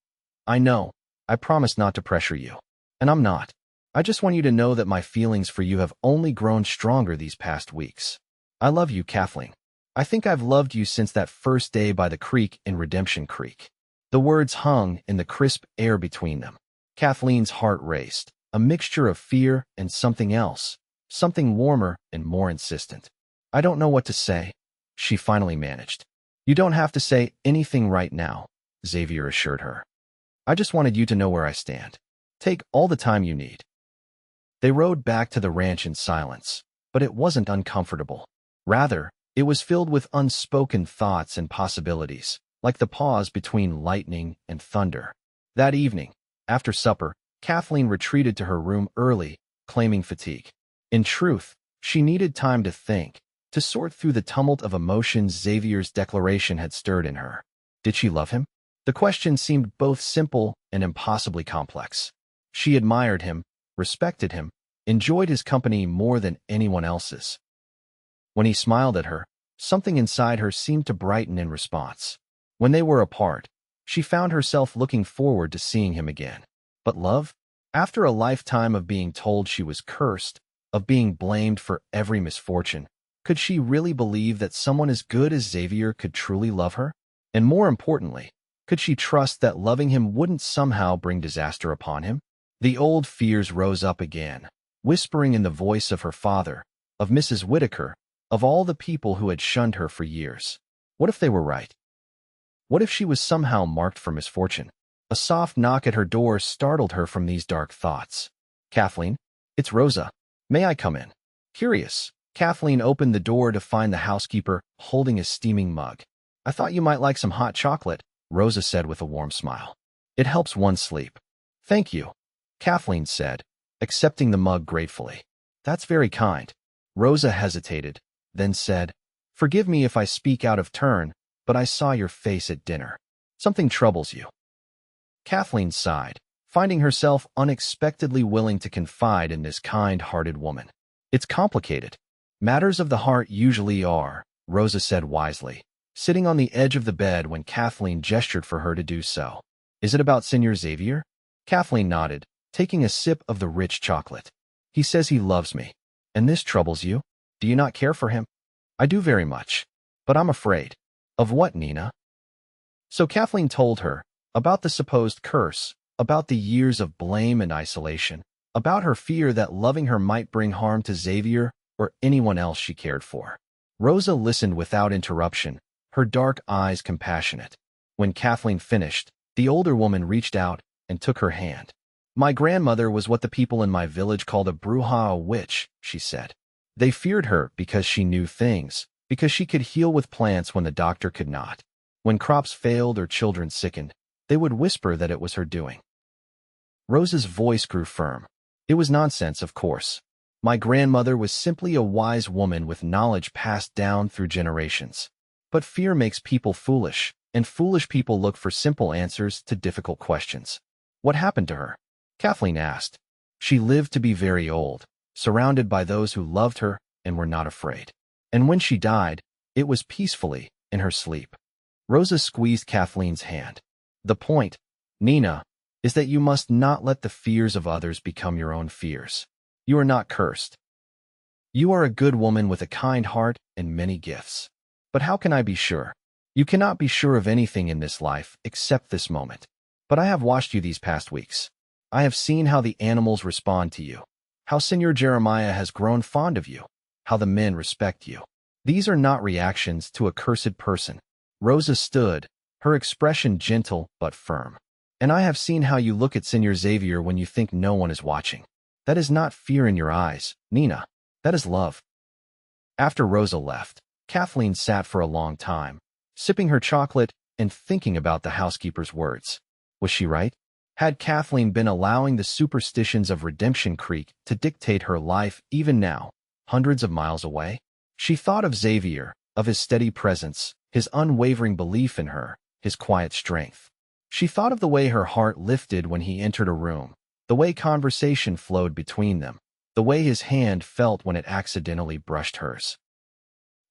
I know. I promise not to pressure you. And I'm not. I just want you to know that my feelings for you have only grown stronger these past weeks. I love you, Kathleen. I think I've loved you since that first day by the creek in Redemption Creek. The words hung in the crisp air between them. Kathleen's heart raced, a mixture of fear and something else, something warmer and more insistent. I don't know what to say, she finally managed. You don't have to say anything right now, Xavier assured her. I just wanted you to know where I stand. Take all the time you need. They rode back to the ranch in silence, but it wasn't uncomfortable. Rather, it was filled with unspoken thoughts and possibilities, like the pause between lightning and thunder. That evening, after supper, Kathleen retreated to her room early, claiming fatigue. In truth, she needed time to think, to sort through the tumult of emotions Xavier's declaration had stirred in her. Did she love him? The question seemed both simple and impossibly complex. She admired him, respected him, enjoyed his company more than anyone else's. When he smiled at her, something inside her seemed to brighten in response. When they were apart, she found herself looking forward to seeing him again. But love? After a lifetime of being told she was cursed, of being blamed for every misfortune, could she really believe that someone as good as Xavier could truly love her? And more importantly, could she trust that loving him wouldn't somehow bring disaster upon him? The old fears rose up again, whispering in the voice of her father, of Mrs. Whitaker, of all the people who had shunned her for years. What if they were right? What if she was somehow marked for misfortune? A soft knock at her door startled her from these dark thoughts. Kathleen, it's Rosa. May I come in? Curious, Kathleen opened the door to find the housekeeper holding a steaming mug. I thought you might like some hot chocolate, Rosa said with a warm smile. It helps one sleep. Thank you, Kathleen said, accepting the mug gratefully. That's very kind. Rosa hesitated, then said, Forgive me if I speak out of turn, but I saw your face at dinner. Something troubles you. Kathleen sighed, finding herself unexpectedly willing to confide in this kind-hearted woman. It's complicated. Matters of the heart usually are, Rosa said wisely, sitting on the edge of the bed when Kathleen gestured for her to do so. Is it about Senor Xavier? Kathleen nodded, taking a sip of the rich chocolate. He says he loves me. And this troubles you? Do you not care for him? I do very much. But I'm afraid. Of what, Nina? So Kathleen told her, about the supposed curse, about the years of blame and isolation, about her fear that loving her might bring harm to Xavier or anyone else she cared for. Rosa listened without interruption, her dark eyes compassionate. When Kathleen finished, the older woman reached out and took her hand. My grandmother was what the people in my village called a bruja, a witch, she said. They feared her because she knew things, because she could heal with plants when the doctor could not. When crops failed or children sickened, they would whisper that it was her doing. Rosa's voice grew firm. It was nonsense, of course. My grandmother was simply a wise woman with knowledge passed down through generations. But fear makes people foolish, and foolish people look for simple answers to difficult questions. What happened to her? Kathleen asked. She lived to be very old, surrounded by those who loved her and were not afraid. And when she died, it was peacefully, in her sleep. Rosa squeezed Kathleen's hand. The point, Nina, is that you must not let the fears of others become your own fears. You are not cursed. You are a good woman with a kind heart and many gifts. But how can I be sure? You cannot be sure of anything in this life except this moment. But I have watched you these past weeks. I have seen how the animals respond to you, how Senor Jeremiah has grown fond of you, how the men respect you. These are not reactions to a cursed person. Rosa stood, her expression gentle but firm. And I have seen how you look at Senor Xavier when you think no one is watching. That is not fear in your eyes, Nina. That is love. After Rosa left, Kathleen sat for a long time, sipping her chocolate and thinking about the housekeeper's words. Was she right? Had Kathleen been allowing the superstitions of Redemption Creek to dictate her life even now, hundreds of miles away? She thought of Xavier, of his steady presence, his unwavering belief in her, his quiet strength. She thought of the way her heart lifted when he entered a room, the way conversation flowed between them, the way his hand felt when it accidentally brushed hers.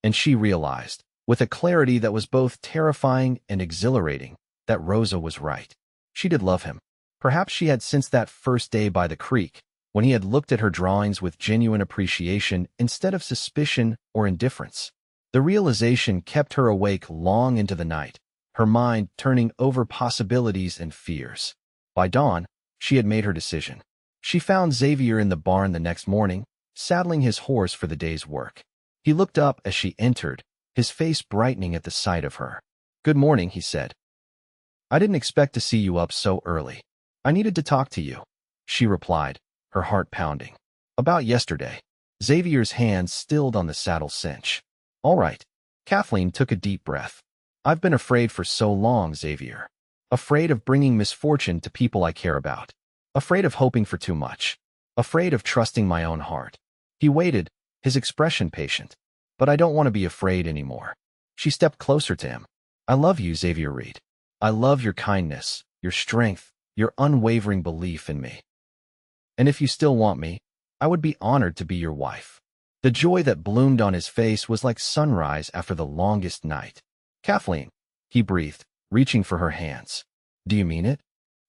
And she realized, with a clarity that was both terrifying and exhilarating, that Rosa was right. She did love him. Perhaps she had since that first day by the creek, when he had looked at her drawings with genuine appreciation instead of suspicion or indifference. The realization kept her awake long into the night, her mind turning over possibilities and fears. By dawn, she had made her decision. She found Xavier in the barn the next morning, saddling his horse for the day's work. He looked up as she entered, his face brightening at the sight of her. "Good morning," he said. "I didn't expect to see you up so early. I needed to talk to you," she replied, her heart pounding. "About yesterday." Xavier's hand stilled on the saddle cinch. "All right." Kathleen took a deep breath. "I've been afraid for so long, Xavier. Afraid of bringing misfortune to people I care about. Afraid of hoping for too much. Afraid of trusting my own heart." He waited, his expression patient. "But I don't want to be afraid anymore." She stepped closer to him. "I love you, Xavier Reed. I love your kindness, your strength, your unwavering belief in me. And if you still want me, I would be honored to be your wife." The joy that bloomed on his face was like sunrise after the longest night. "Kathleen," he breathed, reaching for her hands. "Do you mean it?"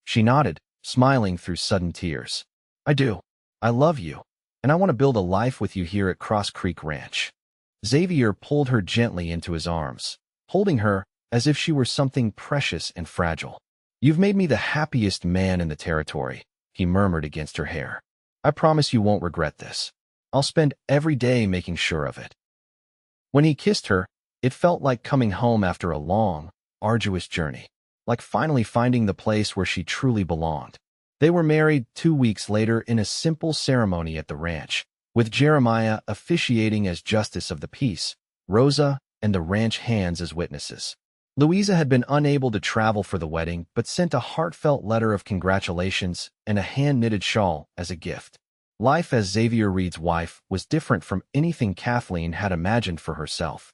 She nodded, smiling through sudden tears. "I do. I love you, and I want to build a life with you here at Cross Creek Ranch." Xavier pulled her gently into his arms, holding her as if she were something precious and fragile. "You've made me the happiest man in the territory," he murmured against her hair. "I promise you won't regret this. I'll spend every day making sure of it." When he kissed her, it felt like coming home after a long, arduous journey, like finally finding the place where she truly belonged. They were married 2 weeks later in a simple ceremony at the ranch, with Jeremiah officiating as justice of the peace, Rosa and the ranch hands as witnesses. Louisa had been unable to travel for the wedding, but sent a heartfelt letter of congratulations and a hand-knitted shawl as a gift. Life as Xavier Reed's wife was different from anything Kathleen had imagined for herself.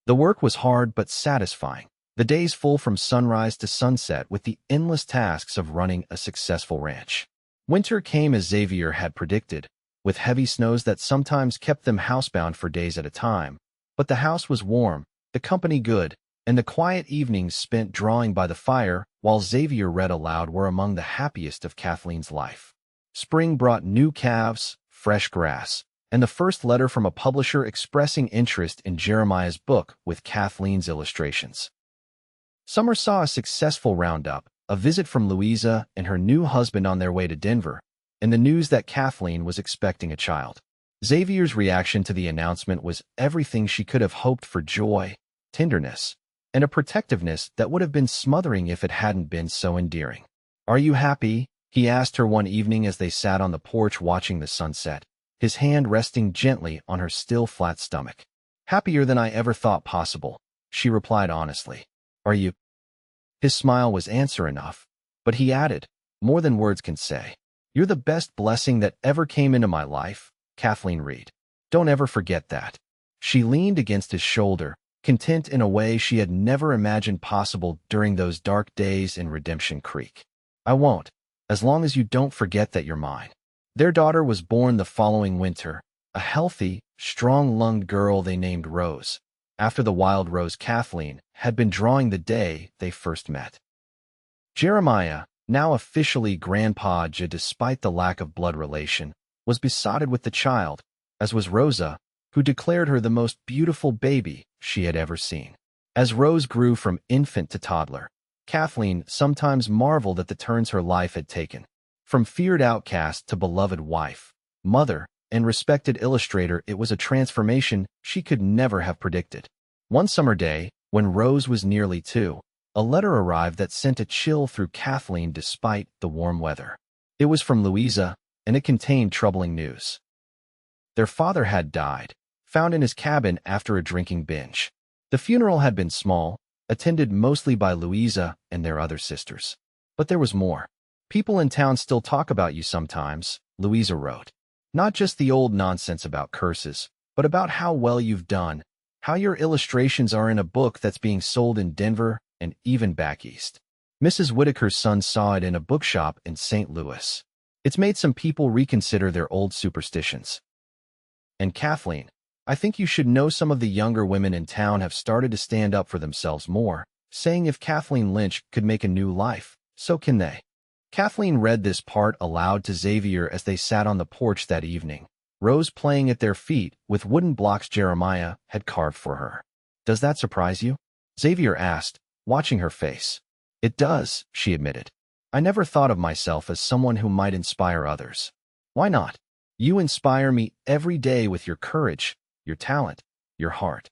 The work was hard but satisfying, the days full from sunrise to sunset with the endless tasks of running a successful ranch. Winter came as Xavier had predicted, with heavy snows that sometimes kept them housebound for days at a time. But the house was warm, the company good, and the quiet evenings spent drawing by the fire while Xavier read aloud were among the happiest of Kathleen's life. Spring brought new calves, fresh grass, and the first letter from a publisher expressing interest in Jeremiah's book with Kathleen's illustrations. Summer saw a successful roundup, a visit from Louisa and her new husband on their way to Denver, and the news that Kathleen was expecting a child. Xavier's reaction to the announcement was everything she could have hoped for: joy, tenderness, and a protectiveness that would have been smothering if it hadn't been so endearing. "Are you happy?" he asked her one evening as they sat on the porch watching the sunset, his hand resting gently on her still flat stomach. "Happier than I ever thought possible," she replied honestly. "Are you?" His smile was answer enough, but he added, "More than words can say. You're the best blessing that ever came into my life, Kathleen Reed. Don't ever forget that." She leaned against his shoulder, content in a way she had never imagined possible during those dark days in Redemption Creek. "I won't, as long as you don't forget that you're mine." Their daughter was born the following winter, a healthy, strong-lunged girl they named Rose, after the wild rose Kathleen had been drawing the day they first met. Jeremiah, now officially Grandpa J despite the lack of blood relation, was besotted with the child, as was Rosa, who declared her the most beautiful baby she had ever seen. As Rose grew from infant to toddler, Kathleen sometimes marveled at the turns her life had taken. From feared outcast to beloved wife, mother, and respected illustrator, it was a transformation she could never have predicted. One summer day, when Rose was nearly 2, a letter arrived that sent a chill through Kathleen despite the warm weather. It was from Louisa, and it contained troubling news. Their father had died, found in his cabin after a drinking binge. The funeral had been small, attended mostly by Louisa and their other sisters. But there was more. "People in town still talk about you sometimes," Louisa wrote. "Not just the old nonsense about curses, but about how well you've done, how your illustrations are in a book that's being sold in Denver and even back east. Mrs. Whitaker's son saw it in a bookshop in St. Louis. It's made some people reconsider their old superstitions. And Kathleen, I think you should know some of the younger women in town have started to stand up for themselves more, saying if Kathleen Lynch could make a new life, so can they. Kathleen read this part aloud to Xavier as they sat on the porch that evening, Rose playing at their feet with wooden blocks Jeremiah had carved for her. Does that surprise you? Xavier asked, watching her face. It does, she admitted. I never thought of myself as someone who might inspire others. Why not? You inspire me every day with your courage, your talent, your heart.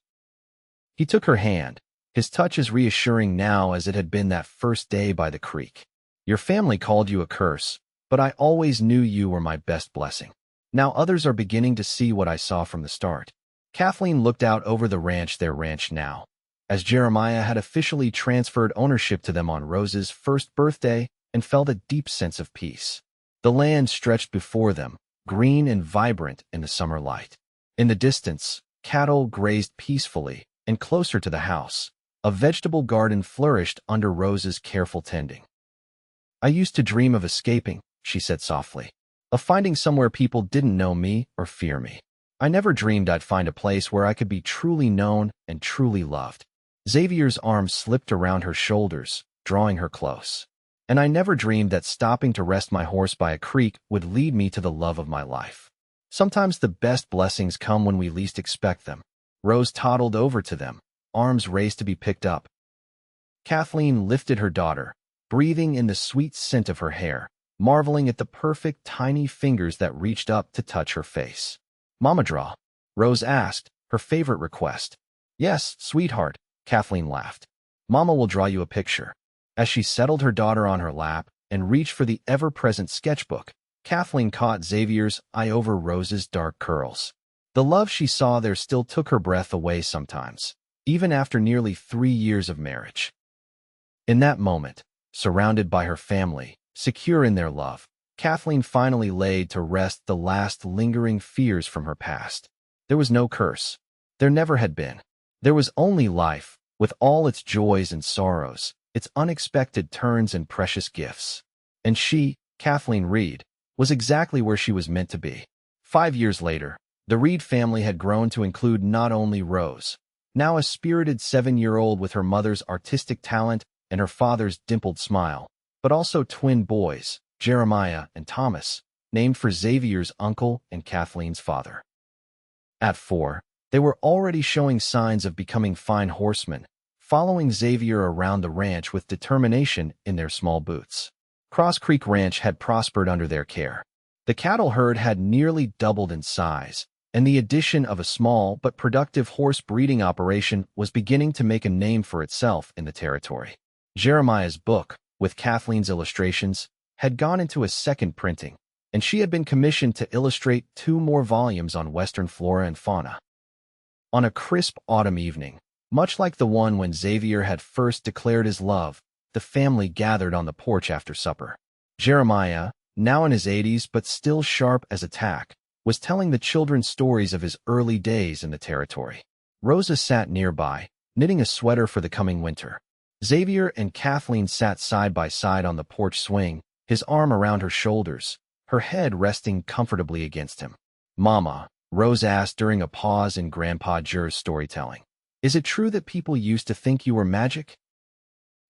He took her hand, his touch as reassuring now as it had been that first day by the creek. Your family called you a curse, but I always knew you were my best blessing. Now others are beginning to see what I saw from the start. Kathleen looked out over the ranch, their ranch now, as Jeremiah had officially transferred ownership to them on Rose's first birthday, and felt a deep sense of peace. The land stretched before them, green and vibrant in the summer light. In the distance, cattle grazed peacefully, and closer to the house, a vegetable garden flourished under Rose's careful tending. I used to dream of escaping, she said softly, of finding somewhere people didn't know me or fear me. I never dreamed I'd find a place where I could be truly known and truly loved. Xavier's arms slipped around her shoulders, drawing her close. And I never dreamed that stopping to rest my horse by a creek would lead me to the love of my life. Sometimes the best blessings come when we least expect them. Rose toddled over to them, arms raised to be picked up. Kathleen lifted her daughter, breathing in the sweet scent of her hair, marveling at the perfect tiny fingers that reached up to touch her face. Mama draw? Rose asked, her favorite request. Yes, sweetheart, Kathleen laughed. Mama will draw you a picture. As she settled her daughter on her lap and reached for the ever-present sketchbook, Kathleen caught Xavier's eye over Rose's dark curls. The love she saw there still took her breath away sometimes, even after nearly 3 years of marriage. In that moment, surrounded by her family, secure in their love, Kathleen finally laid to rest the last lingering fears from her past. There was no curse. There never had been. There was only life, with all its joys and sorrows, its unexpected turns and precious gifts. And she, Kathleen Reed, was exactly where she was meant to be. 5 years later, the Reed family had grown to include not only Rose, now a spirited 7-year-old with her mother's artistic talent and her father's dimpled smile, but also twin boys, Jeremiah and Thomas, named for Xavier's uncle and Kathleen's father. At 4, they were already showing signs of becoming fine horsemen, following Xavier around the ranch with determination in their small boots. Cross Creek Ranch had prospered under their care. The cattle herd had nearly doubled in size, and the addition of a small but productive horse breeding operation was beginning to make a name for itself in the territory. Jeremiah's book, with Kathleen's illustrations, had gone into a second printing, and she had been commissioned to illustrate 2 more volumes on Western flora and fauna. On a crisp autumn evening, much like the one when Xavier had first declared his love, the family gathered on the porch after supper. Jeremiah, now in his 80s but still sharp as a tack, was telling the children stories of his early days in the territory. Rosa sat nearby, knitting a sweater for the coming winter. Xavier and Kathleen sat side by side on the porch swing, his arm around her shoulders, her head resting comfortably against him. Mama, Rose asked during a pause in Grandpa Jer's storytelling, is it true that people used to think you were magic?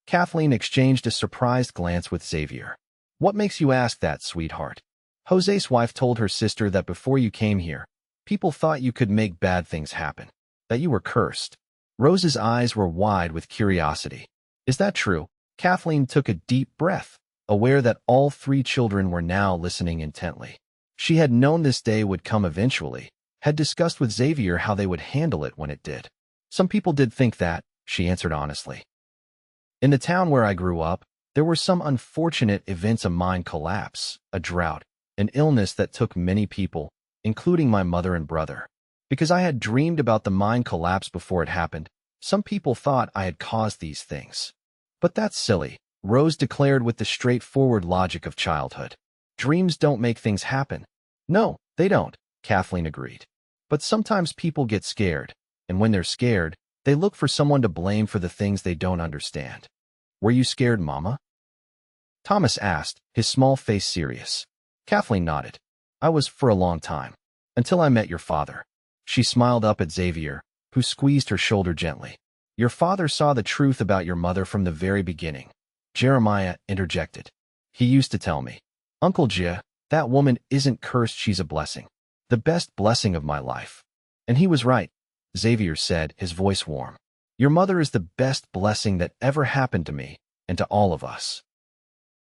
Kathleen exchanged a surprised glance with Xavier. What makes you ask that, sweetheart? Jose's wife told her sister that before you came here, people thought you could make bad things happen, that you were cursed. Rose's eyes were wide with curiosity. Is that true? Kathleen took a deep breath, aware that all 3 children were now listening intently. She had known this day would come eventually, had discussed with Xavier how they would handle it when it did. Some people did think that, she answered honestly. In the town where I grew up, there were some unfortunate events: a mine collapse, a drought, an illness that took many people, including my mother and brother. Because I had dreamed about the mine collapse before it happened, some people thought I had caused these things. But that's silly, Rose declared with the straightforward logic of childhood. Dreams don't make things happen. No, they don't, Kathleen agreed. But sometimes people get scared, and when they're scared, they look for someone to blame for the things they don't understand. Were you scared, Mama? Thomas asked, his small face serious. Kathleen nodded. I was for a long time. Until I met your father. She smiled up at Xavier, who squeezed her shoulder gently. Your father saw the truth about your mother from the very beginning. Jeremiah interjected. He used to tell me, Uncle Jia, that woman isn't cursed, she's a blessing. The best blessing of my life. And he was right, Xavier said, his voice warm. Your mother is the best blessing that ever happened to me and to all of us.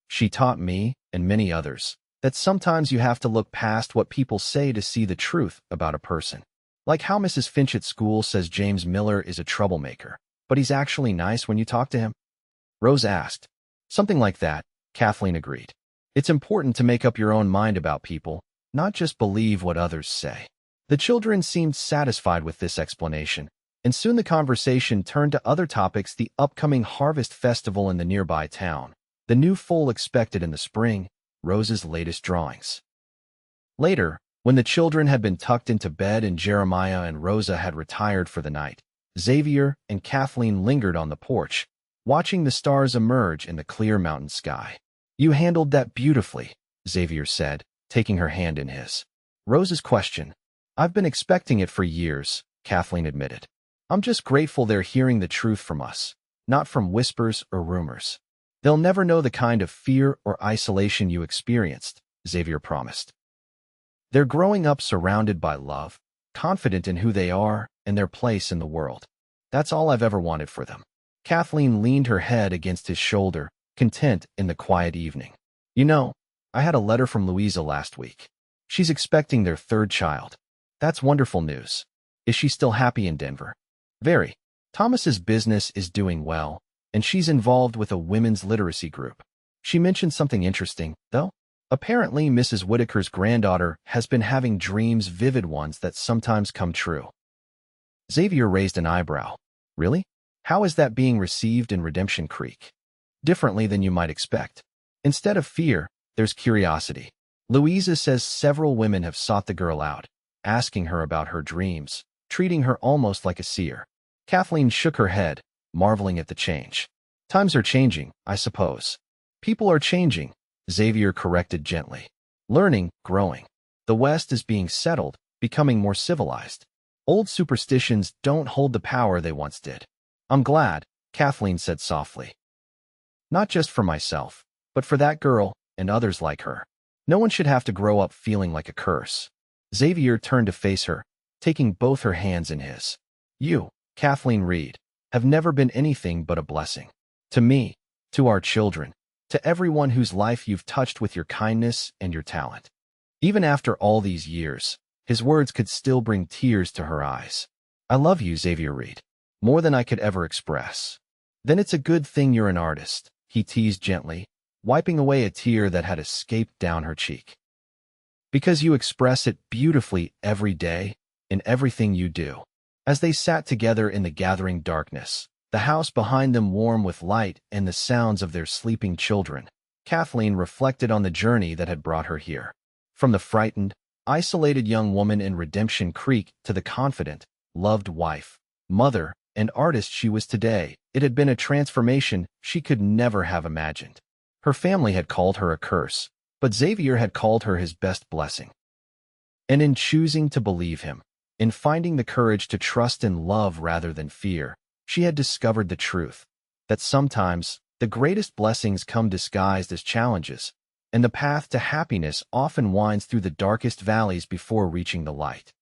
She taught me, and many others, that sometimes you have to look past what people say to see the truth about a person. Like how Mrs. Finch at school says James Miller is a troublemaker, but he's actually nice when you talk to him? Rose asked. Something like that, Kathleen agreed. It's important to make up your own mind about people, not just believe what others say. The children seemed satisfied with this explanation, and soon the conversation turned to other topics: the upcoming harvest festival in the nearby town, the new foal expected in the spring, Rose's latest drawings. Later, when the children had been tucked into bed and Jeremiah and Rosa had retired for the night, Xavier and Kathleen lingered on the porch, watching the stars emerge in the clear mountain sky. You handled that beautifully, Xavier said, taking her hand in his. Rose's question. I've been expecting it for years, Kathleen admitted. I'm just grateful they're hearing the truth from us, not from whispers or rumors. They'll never know the kind of fear or isolation you experienced, Xavier promised. They're growing up surrounded by love, confident in who they are and their place in the world. That's all I've ever wanted for them. Kathleen leaned her head against his shoulder, content in the quiet evening. You know, I had a letter from Louisa last week. She's expecting their third child. That's wonderful news. Is she still happy in Denver? Very. Thomas's business is doing well, and she's involved with a women's literacy group. She mentioned something interesting, though. Apparently, Mrs. Whitaker's granddaughter has been having dreams, vivid ones that sometimes come true. Xavier raised an eyebrow. Really? How is that being received in Redemption Creek? Differently than you might expect. Instead of fear, there's curiosity. Louisa says several women have sought the girl out, asking her about her dreams, treating her almost like a seer. Kathleen shook her head, marveling at the change. Times are changing, I suppose. People are changing, Xavier corrected gently. Learning, growing. The West is being settled, becoming more civilized. Old superstitions don't hold the power they once did. I'm glad, Kathleen said softly. Not just for myself, but for that girl and others like her. No one should have to grow up feeling like a curse. Xavier turned to face her, taking both her hands in his. You, Kathleen Reed, have never been anything but a blessing. To me, to our children, to everyone whose life you've touched with your kindness and your talent. Even after all these years, his words could still bring tears to her eyes. I love you, Xavier Reed, more than I could ever express. Then it's a good thing you're an artist, he teased gently, wiping away a tear that had escaped down her cheek. Because you express it beautifully every day, in everything you do. As they sat together in the gathering darkness, the house behind them warm with light and the sounds of their sleeping children, Kathleen reflected on the journey that had brought her here. From the frightened, isolated young woman in Redemption Creek to the confident, loved wife, mother, and artist she was today, it had been a transformation she could never have imagined. Her family had called her a curse, but Xavier had called her his best blessing. And in choosing to believe him, in finding the courage to trust in love rather than fear, she had discovered the truth, that sometimes the greatest blessings come disguised as challenges, and the path to happiness often winds through the darkest valleys before reaching the light.